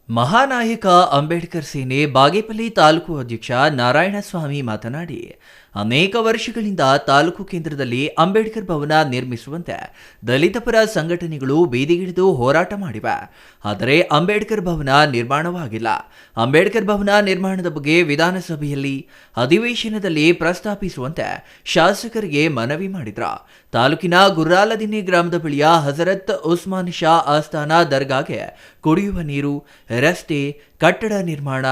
ಮಹಾನಾಯಕ ಅಂಬೇಡ್ಕರ್ ಸೇನೆ ಬಾಗೇಪಲ್ಲಿ ತಾಲೂಕು ಅಧ್ಯಕ್ಷ ನಾರಾಯಣಸ್ವಾಮಿ ಮಾತನಾಡಿ, ಅನೇಕ ವರ್ಷಗಳಿಂದ ತಾಲೂಕು ಕೇಂದ್ರದಲ್ಲಿ ಅಂಬೇಡ್ಕರ್ ಭವನ ನಿರ್ಮಿಸುವಂತೆ ದಲಿತ ಪರ ಸಂಘಟನೆಗಳು ಬೀದಿಗಿಳಿದು ಹೋರಾಟ ಮಾಡಿವೆ. ಆದರೆ ಅಂಬೇಡ್ಕರ್ ಭವನ ನಿರ್ಮಾಣವಾಗಿಲ್ಲ. ಅಂಬೇಡ್ಕರ್ ಭವನ ನಿರ್ಮಾಣದ ಬಗ್ಗೆ ವಿಧಾನಸಭೆಯಲ್ಲಿ ಅಧಿವೇಶನದಲ್ಲಿ ಪ್ರಸ್ತಾಪಿಸುವಂತೆ ಶಾಸಕರಿಗೆ ಮನವಿ ಮಾಡಿದ್ರ. ತಾಲೂಕಿನ ಗುರ್ರಾಲದಿನ್ನೆ ಗ್ರಾಮದ ಬಳಿಯ ಹಜರತ್ ಉಸ್ಮಾನ್ ಶಾ ಆಸ್ಥಾನ ದರ್ಗಾಗೆ ಕುಡಿಯುವ ನೀರು, ರಸ್ತೆ, ಕಟ್ಟಡ ನಿರ್ಮಾಣ,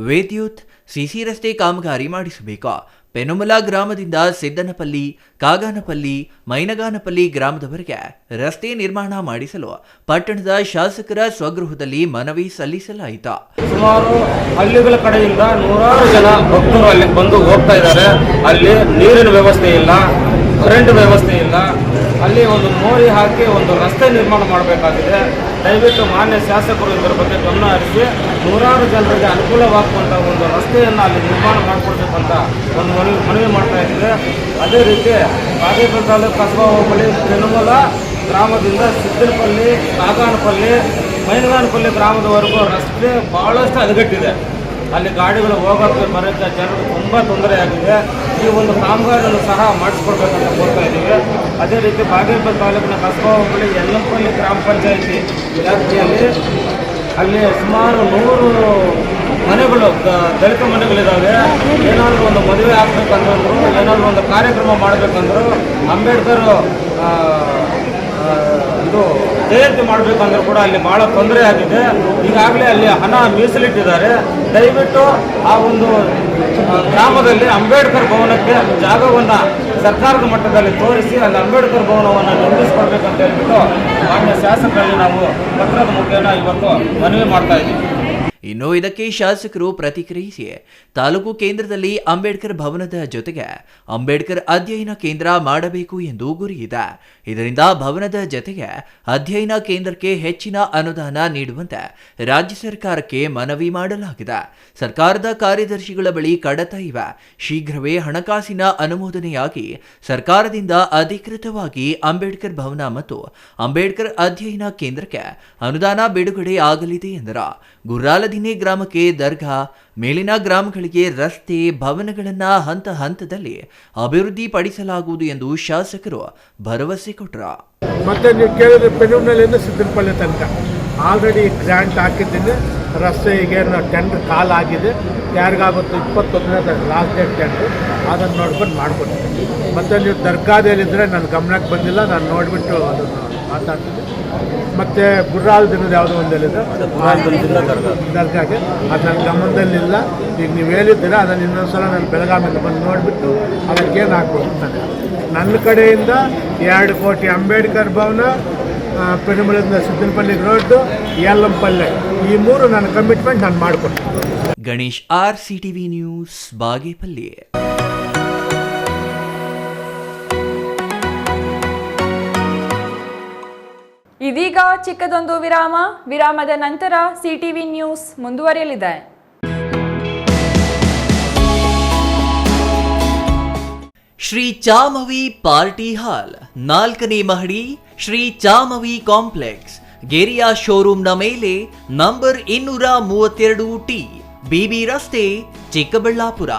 ವಿದ್ಯುತ್, ಸಿಸಿ ರಸ್ತೆ ಕಾಮಗಾರಿ ಮಾಡಿಸಬೇಕು. ಪೆನುಮಲ ಗ್ರಾಮದಿಂದ ಸಿದ್ದನಪಲ್ಲಿ, ಕಾಗಾನಪಲ್ಲಿ, ಮೈನಗಾನಪಲ್ಲಿ ಗ್ರಾಮದವರೆಗೆ ರಸ್ತೆ ನಿರ್ಮಾಣ ಮಾಡಿಸಲು ಪಟ್ಟಣದ ಶಾಸಕರ ಸ್ವಗೃಹದಲ್ಲಿ ಮನವಿ ಸಲ್ಲಿಸಲಾಯಿತು. ಸುಮಾರು ಹಳ್ಳಿಗಳ ಕಡೆಯಿಂದ ನೂರಾರು ಜನ ಭಕ್ತರು ಅಲ್ಲಿ ಬಂದು ಹೋಗ್ತಾ ಇದ್ದಾರೆ. ಅಲ್ಲಿ ನೀರಿನ ವ್ಯವಸ್ಥೆ ಇಲ್ಲ, ಕರೆಂಟ್ ವ್ಯವಸ್ಥೆ ಇಲ್ಲ. ಅಲ್ಲಿ ಒಂದು ಮೋರಿ ಹಾಕಿ ಒಂದು ರಸ್ತೆ ನಿರ್ಮಾಣ ಮಾಡಬೇಕಾಗಿದೆ. ದಯವಿಟ್ಟು ಮಾನ್ಯ ಶಾಸಕರು ಇದರ ಬಗ್ಗೆ ಗಮನ ಹರಿಸಿ ನೂರಾರು ಜನರಿಗೆ ಅನುಕೂಲವಾಗುವಂಥ ಒಂದು ರಸ್ತೆಯನ್ನು ಅಲ್ಲಿ ನಿರ್ಮಾಣ ಮಾಡಿಕೊಡ್ಬೇಕಂತ ಒಂದು ಮನವಿ ಮಾಡ್ತಾ ಇದ್ದೀವಿ. ಅದೇ ರೀತಿ ಬಾಗೇಪಲ್ಲಿ ತಾಲೂಕು ಕಸಬಾ ಹೋಬಳಿ ಪೆನುಮಲ ಗ್ರಾಮದಿಂದ ಸಿದ್ದನಪಲ್ಲಿ, ಕಾಗಾನಪಲ್ಲಿ, ಮೈನಗಾನಪಲ್ಲಿ ಗ್ರಾಮದವರೆಗೂ ರಸ್ತೆ ಭಾಳಷ್ಟು ಹದಗೆಟ್ಟಿದೆ. ಅಲ್ಲಿ ಗಾಡಿಗಳು ಹೋಗೋಕ್ಕೆ ಬರೋಕ್ಕೆ ಜನರು ತುಂಬ ತೊಂದರೆಯಾಗಿದೆ. ಈ ಒಂದು ಕಾಮಗಾರಿಯನ್ನು ಸಹ ಮಾಡಿಸ್ಕೊಡ್ಬೇಕಂತ ಕೋರ್ತಾ ಇದ್ದೀವಿ. ಅದೇ ರೀತಿ ಬಾಗೇಪಲ್ಲಿ ತಾಲೂಕಿನ ಕಸಬಾ ಹೋಬಳಿ ಯಲ್ಲಂಪಲ್ಲಿ ಗ್ರಾಮ ಪಂಚಾಯಿತಿ ವ್ಯಾಪ್ತಿಯಲ್ಲಿ ಅಲ್ಲಿ ಸುಮಾರು 100 ಮನೆಗಳು ದಲಿತ ಮನೆಗಳಿದ್ದಾವೆ. ಏನಾದರೂ ಒಂದು ಮದುವೆ ಆಗಬೇಕಂದ್ರು, ಏನಾದರೂ ಒಂದು ಕಾರ್ಯಕ್ರಮ ಮಾಡಬೇಕಂದ್ರು, ಅಂಬೇಡ್ಕರ್ ಇದು ಜಯಂತಿ ಮಾಡಬೇಕಂದ್ರೂ ಕೂಡ ಅಲ್ಲಿ ಭಾಳ ತೊಂದರೆ ಆಗಿದೆ. ಈಗಾಗಲೇ ಅಲ್ಲಿ ಹಣ ಮೀಸಲಿಟ್ಟಿದ್ದಾರೆ. ದಯವಿಟ್ಟು ಆ ಒಂದು ಗ್ರಾಮದಲ್ಲಿ ಅಂಬೇಡ್ಕರ್ ಭವನಕ್ಕೆ ಜಾಗವನ್ನು ಸರ್ಕಾರದ ಮಟ್ಟದಲ್ಲಿ ತೋರಿಸಿ ಅಲ್ಲಿ ಅಂಬೇಡ್ಕರ್ ಭವನವನ್ನು ನಿರ್ಮಿಸಿಕೊಡ್ಬೇಕಂತ ಹೇಳ್ಬಿಟ್ಟು ಮಾನ್ಯ ಶಾಸಕರಲ್ಲಿ ನಾವು ಪತ್ರದ ಮುಖೇನ ಇವತ್ತು ಮನವಿ ಮಾಡ್ತಾ ಇದ್ದೀವಿ. ಇನ್ನು ಇದಕ್ಕೆ ಶಾಸಕರು ಪ್ರತಿಕ್ರಿಯಿಸಿ, ತಾಲೂಕು ಕೇಂದ್ರದಲ್ಲಿ ಅಂಬೇಡ್ಕರ್ ಭವನದ ಜೊತೆಗೆ ಅಂಬೇಡ್ಕರ್ ಅಧ್ಯಯನ ಕೇಂದ್ರ ಮಾಡಬೇಕು ಎಂದು ಗುರಿಯಿದೆ. ಇದರಿಂದ ಭವನದ ಜೊತೆಗೆ ಅಧ್ಯಯನ ಕೇಂದ್ರಕ್ಕೆ ಹೆಚ್ಚಿನ ಅನುದಾನ ನೀಡುವಂತೆ ರಾಜ್ಯ ಸರ್ಕಾರಕ್ಕೆ ಮನವಿ ಮಾಡಲಾಗಿದೆ. ಸರ್ಕಾರದ ಕಾರ್ಯದರ್ಶಿಗಳ ಬಳಿ ಕಡತ ಇವೆ. ಶೀಘ್ರವೇ ಹಣಕಾಸಿನ ಅನುಮೋದನೆಯಾಗಿ ಸರ್ಕಾರದಿಂದ ಅಧಿಕೃತವಾಗಿ ಅಂಬೇಡ್ಕರ್ ಭವನ ಮತ್ತು ಅಂಬೇಡ್ಕರ್ ಅಧ್ಯಯನ ಕೇಂದ್ರಕ್ಕೆ ಅನುದಾನ ಬಿಡುಗಡೆ ಆಗಲಿದೆ ಎಂದರು. ಗುರ್ರಾಲದಿನ್ನೆ ಕೆಳಗಿನ ಗ್ರಾಮಕ್ಕೆ ದರ್ಗಾ, ಮೇಲಿನ ಗ್ರಾಮಗಳಿಗೆ ರಸ್ತೆ, ಭವನಗಳನ್ನ ಹಂತ ಹಂತದಲ್ಲಿ ಅಭಿವೃದ್ಧಿ ಪಡಿಸಲಾಗುವುದು ಎಂದು ಶಾಸಕರು ಭರವಸೆ ಕೊಟ್ಟರು. ಮತ್ತೆ ನೀವು ಕೇಳಿದ್ರೆ ಪೆನೂರಿನಲ್ಲಿಂದ ಸಿದ್ದನಪಳ್ಳಿ ತನಕ ಆಲ್ರೆಡಿ ಗ್ರ್ಯಾಂಟ್ ಹಾಕಿದ್ದೀನಿ. ರಸ್ತೆ ಈಗೇನು ಟೆಂಡರ್ ಕಾಲ್ ಆಗಿದೆ, ಯಾರಿಗಾಗುತ್ತೆ 21ನೇ ಲಾಸ್ಟ್ ಡೇಟ್ ಟೆಂಡರ್, ಅದನ್ನು ನೋಡ್ಕೊಂಡು ಮಾಡ್ಕೊಡ್ತೀನಿ. ಮತ್ತು ನೀವು ದರ್ಗಾದಲ್ಲಿದ್ದರೆ ನನ್ನ ಗಮನಕ್ಕೆ ಬಂದಿಲ್ಲ, ನಾನು ನೋಡಿಬಿಟ್ಟು ಅದನ್ನು ಮಾತಾಡ್ತೀನಿ. ಮತ್ತು ಗುರ್ರಾಲ್ ದಿನದ ಯಾವುದೋ ಒಂದಲ್ಲಿದೆ ದರ್ಗಾಗೆ, ಅದು ನನ್ನ ಗಮನದಲ್ಲಿಲ್ಲ. ಈಗ ನೀವು ಹೇಳಿದ್ದೀರ, ಅದನ್ನು ಇನ್ನೊಂದು ಸಲ ನಾನು ಬೆಳಗಾವಿಯಿಂದ ಬಂದು ನೋಡಿಬಿಟ್ಟು ಅದಕ್ಕೇನು ಹಾಕ್ಕೊಡ್ತಾನೆ. ನನ್ನ ಕಡೆಯಿಂದ 2 ಕೋಟಿ ಅಂಬೇಡ್ಕರ್ ಭವನ, ಪೆನುಮಳಿಂದ ಸಿದ್ದನಪಲ್ಲಿ ರೋಡ್, ಯಲ್ಲಂಪಲ್ಲೆ, ಈ 3 ನನ್ನ ಕಮಿಟ್ಮೆಂಟ್ ನಾನು ಮಾಡಿಕೊಡ್ತೀನಿ. Ganesh, RCTV news, Bagepalli. ಇದೀಗ ಚಿಕ್ಕದೊಂದು ವಿರಾಮದ ನಂತರ CTV ನ್ಯೂಸ್ ಮುಂದುವರಿಯಲಿದೆ. ಶ್ರೀ ಚಾಮವಿ ಪಾರ್ಟಿ ಹಾಲ್, 4ನೇ ಮಹಡಿ, ಶ್ರೀ ಚಾಮವಿ ಕಾಂಪ್ಲೆಕ್ಸ್, ಗೆರಿಯಾ ಶೋರೂಮ್ನ ಮೇಲೆ, ನಂಬರ್ 232T, BB ರಸ್ತೆ, ಚಿಕ್ಕಬಳ್ಳಾಪುರ.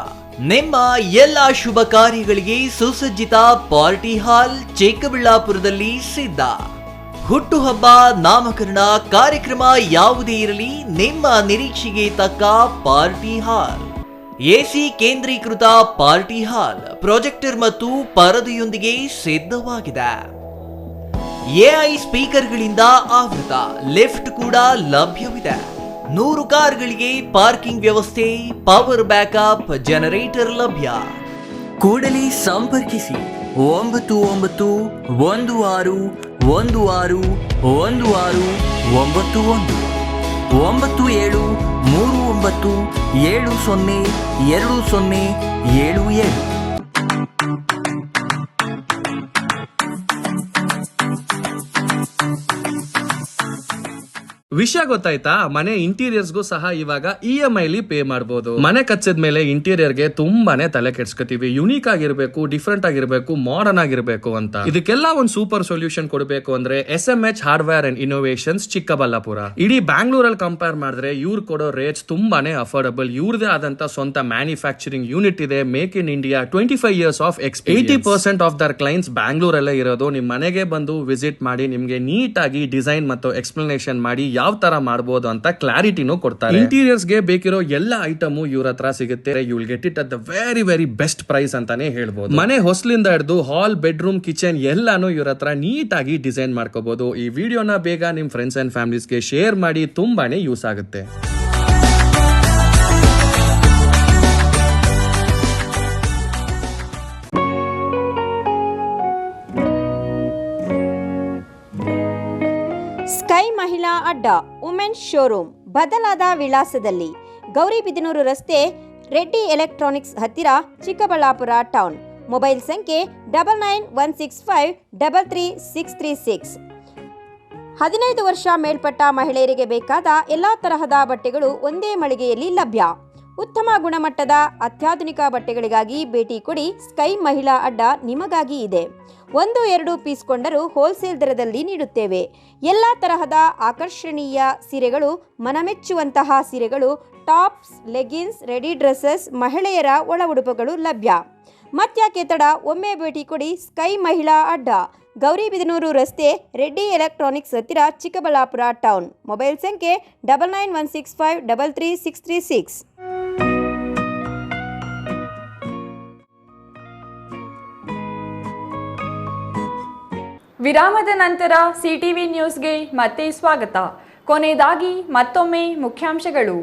ನಿಮ್ಮ ಎಲ್ಲ ಶುಭ ಕಾರ್ಯಗಳಿಗೆ ಸುಸಜ್ಜಿತ ಪಾರ್ಟಿ ಹಾಲ್ ಚಿಕ್ಕಬಳ್ಳಾಪುರದಲ್ಲಿ ಸಿದ್ಧ. ಹುಟ್ಟುಹಬ್ಬ, ನಾಮಕರಣ, ಕಾರ್ಯಕ್ರಮ ಯಾವುದೇ ಇರಲಿ, ನಿಮ್ಮ ನಿರೀಕ್ಷೆಗೆ ತಕ್ಕ ಪಾರ್ಟಿ ಹಾಲ್. AC ಕೇಂದ್ರೀಕೃತ ಪಾರ್ಟಿ ಹಾಲ್, ಪ್ರೊಜೆಕ್ಟರ್ ಮತ್ತು ಪರದೆಯೊಂದಿಗೆ ಸಿದ್ಧವಾಗಿದೆ. AI ಸ್ಪೀಕರ್ಗಳಿಂದ ಆವೃತ, ಲಿಫ್ಟ್ ಕೂಡ ಲಭ್ಯವಿದೆ. 100 ಕಾರ್ಗಳಿಗೆ ಪಾರ್ಕಿಂಗ್ ವ್ಯವಸ್ಥೆ, ಪವರ್ ಬ್ಯಾಕಪ್, ಜನರೇಟರ್ ಲಭ್ಯ. ಕೂಡಲೇ ಸಂಪರ್ಕಿಸಿ 9916161691 9739702077. ವಿಷಯ ಗೊತ್ತಾಯ್ತಾ? ಮನೆ ಇಂಟೀರಿಯರ್ಸ್ಗೂ ಸಹ ಇವಾಗ EMI ಪೇ ಮಾಡಬಹುದು. ಮನೆ ಕಚ್ಚಿದ ಮೇಲೆ ಇಂಟೀರಿಯರ್ಗೆ ತುಂಬಾನೇ ತಲೆ ಕೆಡ್ಸ್ಕೊತೀವಿ. ಯುನೀಕ್ ಆಗಿರ್ಬೇಕು, ಡಿಫ್ರೆಂಟ್ ಆಗಿರ್ಬೇಕು, ಮಾಡರ್ನ್ ಆಗಿರ್ಬೇಕು ಅಂತ. ಇದಕ್ಕೆಲ್ಲ ಒಂದು ಸೂಪರ್ ಸೊಲ್ಯೂಷನ್ ಕೊಡಬೇಕು ಅಂದ್ರೆ SMH hardware and innovations Chikkaballapura. ಇಡೀ ಬ್ಯಾಂಗ್ಳೂರಲ್ಲಿ ಕಂಪೇರ್ ಮಾಡಿದ್ರೆ ಇವ್ರು ಕೊಡೋ ರೇಟ್ಸ್ ತುಂಬಾನೇ ಅಫೋರ್ಡಬಲ್. ಇವ್ರದೇ ಆದಂತ ಸ್ವಂತ ಮ್ಯಾನುಫ್ಯಾಕ್ಚರಿಂಗ್ ಯೂನಿಟ್ ಇದೆ. Make in India, 25 years of experience. 80% of their clients ಬ್ಯಾಂಗ್ಳೂರಲ್ಲೇ ಇರೋದು. ನಿಮ್ ಮನೆಗೆ ಬಂದು ವಿಸಿಟ್ ಮಾಡಿ ನಿಮ್ಗೆ ನೀಟ್ ಆಗಿ ಡಿಸೈನ್ ಮತ್ತು ಎಕ್ಸ್ಪ್ಲನೇಷನ್ ಮಾಡಿ ಯಾವ ತರ ಮಾಡಬಹುದು ಅಂತ ಕ್ಲಾರಿಟಿನೂ ಕೊಡ್ತಾರೆ. ಇಂಟೀರಿಯರ್ಸ್ ಗೆ ಬೇಕಿರೋ ಎಲ್ಲ ಐಟಮ್ ಇವ್ರ ಹತ್ರ ಸಿಗುತ್ತೆ. You will get it at the very best price ಅಂತಾನೆ ಹೇಳ್ಬೋದು. ಮನೆ ಹೊಸಲಿಂದ ಹಿಡಿದು ಹಾಲ್, ಬೆಡ್ರೂಮ್, ಕಿಚನ್ ಎಲ್ಲಾನು ಇವ್ರ ಹತ್ರ ನೀಟ್ ಆಗಿ ಡಿಸೈನ್ ಮಾಡ್ಕೋಬಹುದು. ಈ ವಿಡಿಯೋನ ಬೇಗ ನಿಮ್ ಫ್ರೆಂಡ್ಸ್ ಅಂಡ್ ಫ್ಯಾಮಿಲೀಸ್ಗೆ ಶೇರ್ ಮಾಡಿ, ತುಂಬಾನೇ ಯೂಸ್ ಆಗುತ್ತೆ. ಸ್ಕೈ ಮಹಿಳಾ ಅಡ್ಡ, ವುಮೆನ್ಸ್ ಶೋರೂಮ್ ಬದಲಾದ ವಿಳಾಸದಲ್ಲಿ, ಗೌರಿಬಿದನೂರು ರಸ್ತೆ, ರೆಡ್ಡಿ ಎಲೆಕ್ಟ್ರಾನಿಕ್ಸ್ ಹತ್ತಿರ, ಚಿಕ್ಕಬಳ್ಳಾಪುರ ಟೌನ್. ಮೊಬೈಲ್ ಸಂಖ್ಯೆ 9916533636. 15 ವರ್ಷ ಮೇಲ್ಪಟ್ಟ ಮಹಿಳೆಯರಿಗೆ ಬೇಕಾದ ಎಲ್ಲ ತರಹದ ಬಟ್ಟೆಗಳು ಒಂದೇ ಮಳಿಗೆಯಲ್ಲಿ ಲಭ್ಯ. ಉತ್ತಮ ಗುಣಮಟ್ಟದ ಅತ್ಯಾಧುನಿಕ ಬಟ್ಟೆಗಳಿಗಾಗಿ ಭೇಟಿ ಕೊಡಿ. ಸ್ಕೈ ಮಹಿಳಾ ಅಡ್ಡ ನಿಮಗಾಗಿ ಇದೆ. 1-2 ಪೀಸ್ ಕೊಂಡರೂ ಹೋಲ್ಸೇಲ್ ದರದಲ್ಲಿ ನೀಡುತ್ತೇವೆ. ಎಲ್ಲ ತರಹದ ಆಕರ್ಷಣೀಯ ಸೀರೆಗಳು, ಮನಮೆಚ್ಚುವಂತಹ ಸೀರೆಗಳು, ಟಾಪ್ಸ್, ಲೆಗಿನ್ಸ್, ರೆಡಿ ಡ್ರೆಸ್ಸಸ್, ಮಹಿಳೆಯರ ಒಳ ಉಡುಪುಗಳು ಲಭ್ಯ. ಮತ್ಯಾಕೆ ತಡ, ಒಮ್ಮೆ ಭೇಟಿ ಕೊಡಿ. ಸ್ಕೈ ಮಹಿಳಾ ಅಡ್ಡ, ಗೌರಿಬಿದನೂರು ರಸ್ತೆ, ರೆಡ್ಡಿ ಎಲೆಕ್ಟ್ರಾನಿಕ್ಸ್ ಹತ್ತಿರ, ಚಿಕ್ಕಬಳ್ಳಾಪುರ ಟೌನ್. ಮೊಬೈಲ್ ಸಂಖ್ಯೆ 9916533636. ವಿರಾಮದ ನಂತರ CTV ನ್ಯೂಸ್ಗೆ ಮತ್ತೆ ಸ್ವಾಗತ. ಕೊನೆಯದಾಗಿ ಮತ್ತೊಮ್ಮೆ ಮುಖ್ಯಾಂಶಗಳು.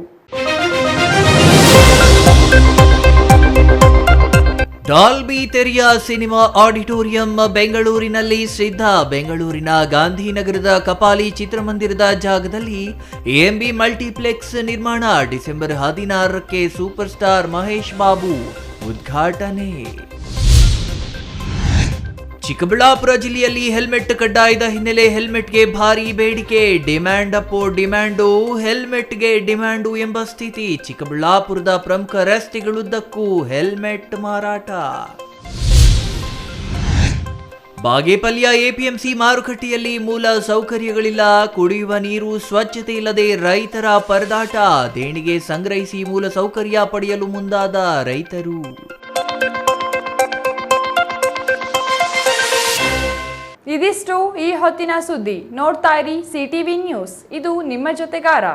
ಡಾಲ್ಬಿ ತೆರೆಯ ಸಿನಿಮಾ ಆಡಿಟೋರಿಯಂ ಬೆಂಗಳೂರಿನಲ್ಲಿ ಸಿದ್ಧ. ಬೆಂಗಳೂರಿನ ಗಾಂಧಿನಗರದ ಕಪಾಲಿ ಚಿತ್ರಮಂದಿರದ ಜಾಗದಲ್ಲಿ AMB ಮಲ್ಟಿಪ್ಲೆಕ್ಸ್ ನಿರ್ಮಾಣ. ಡಿಸೆಂಬರ್ 16ಕ್ಕೆ ಸೂಪರ್ ಸ್ಟಾರ್ ಮಹೇಶ್ ಬಾಬು ಉದ್ಘಾಟನೆ. ಚಿಕ್ಕಬಳ್ಳಾಪುರ ಜಿಲ್ಲೆಯಲ್ಲಿ ಹೆಲ್ಮೆಟ್ ಕಡ್ಡಾಯದ ಹಿನ್ನೆಲೆ ಹೆಲ್ಮೆಟ್ಗೆ ಭಾರಿ ಬೇಡಿಕೆ. ಡಿಮ್ಯಾಂಡ್ ಅಪ್ಪೋ ಡಿಮ್ಯಾಂಡು, ಹೆಲ್ಮೆಟ್ಗೆ ಡಿಮ್ಯಾಂಡು ಎಂಬ ಸ್ಥಿತಿ. ಚಿಕ್ಕಬಳ್ಳಾಪುರದ ಪ್ರಮುಖ ರಸ್ತೆಗಳುದ್ದಕ್ಕೂ ಹೆಲ್ಮೆಟ್ ಮಾರಾಟ. ಬಾಗೇಪಲ್ಲಿಯ ಎಪಿಎಂಸಿ ಮಾರುಕಟ್ಟೆಯಲ್ಲಿ ಮೂಲ ಸೌಕರ್ಯಗಳಿಲ್ಲ, ಕುಡಿಯುವ ನೀರು ಸ್ವಚ್ಛತೆ ಇಲ್ಲದೆ ರೈತರ ಪರದಾಟ. ದೇಣಿಗೆ ಸಂಗ್ರಹಿಸಿ ಮೂಲ ಸೌಕರ್ಯ ಪಡೆಯಲು ಮುಂದಾದ ರೈತರು. ಇದಿಷ್ಟು ಈ ಹೊತ್ತಿನ ಸುದ್ದಿ. ನೋಡ್ತಾ ಇರಿ ಸಿಟಿವಿ ನ್ಯೂಸ್, ಇದು ನಿಮ್ಮ ಜೊತೆಗಾರ.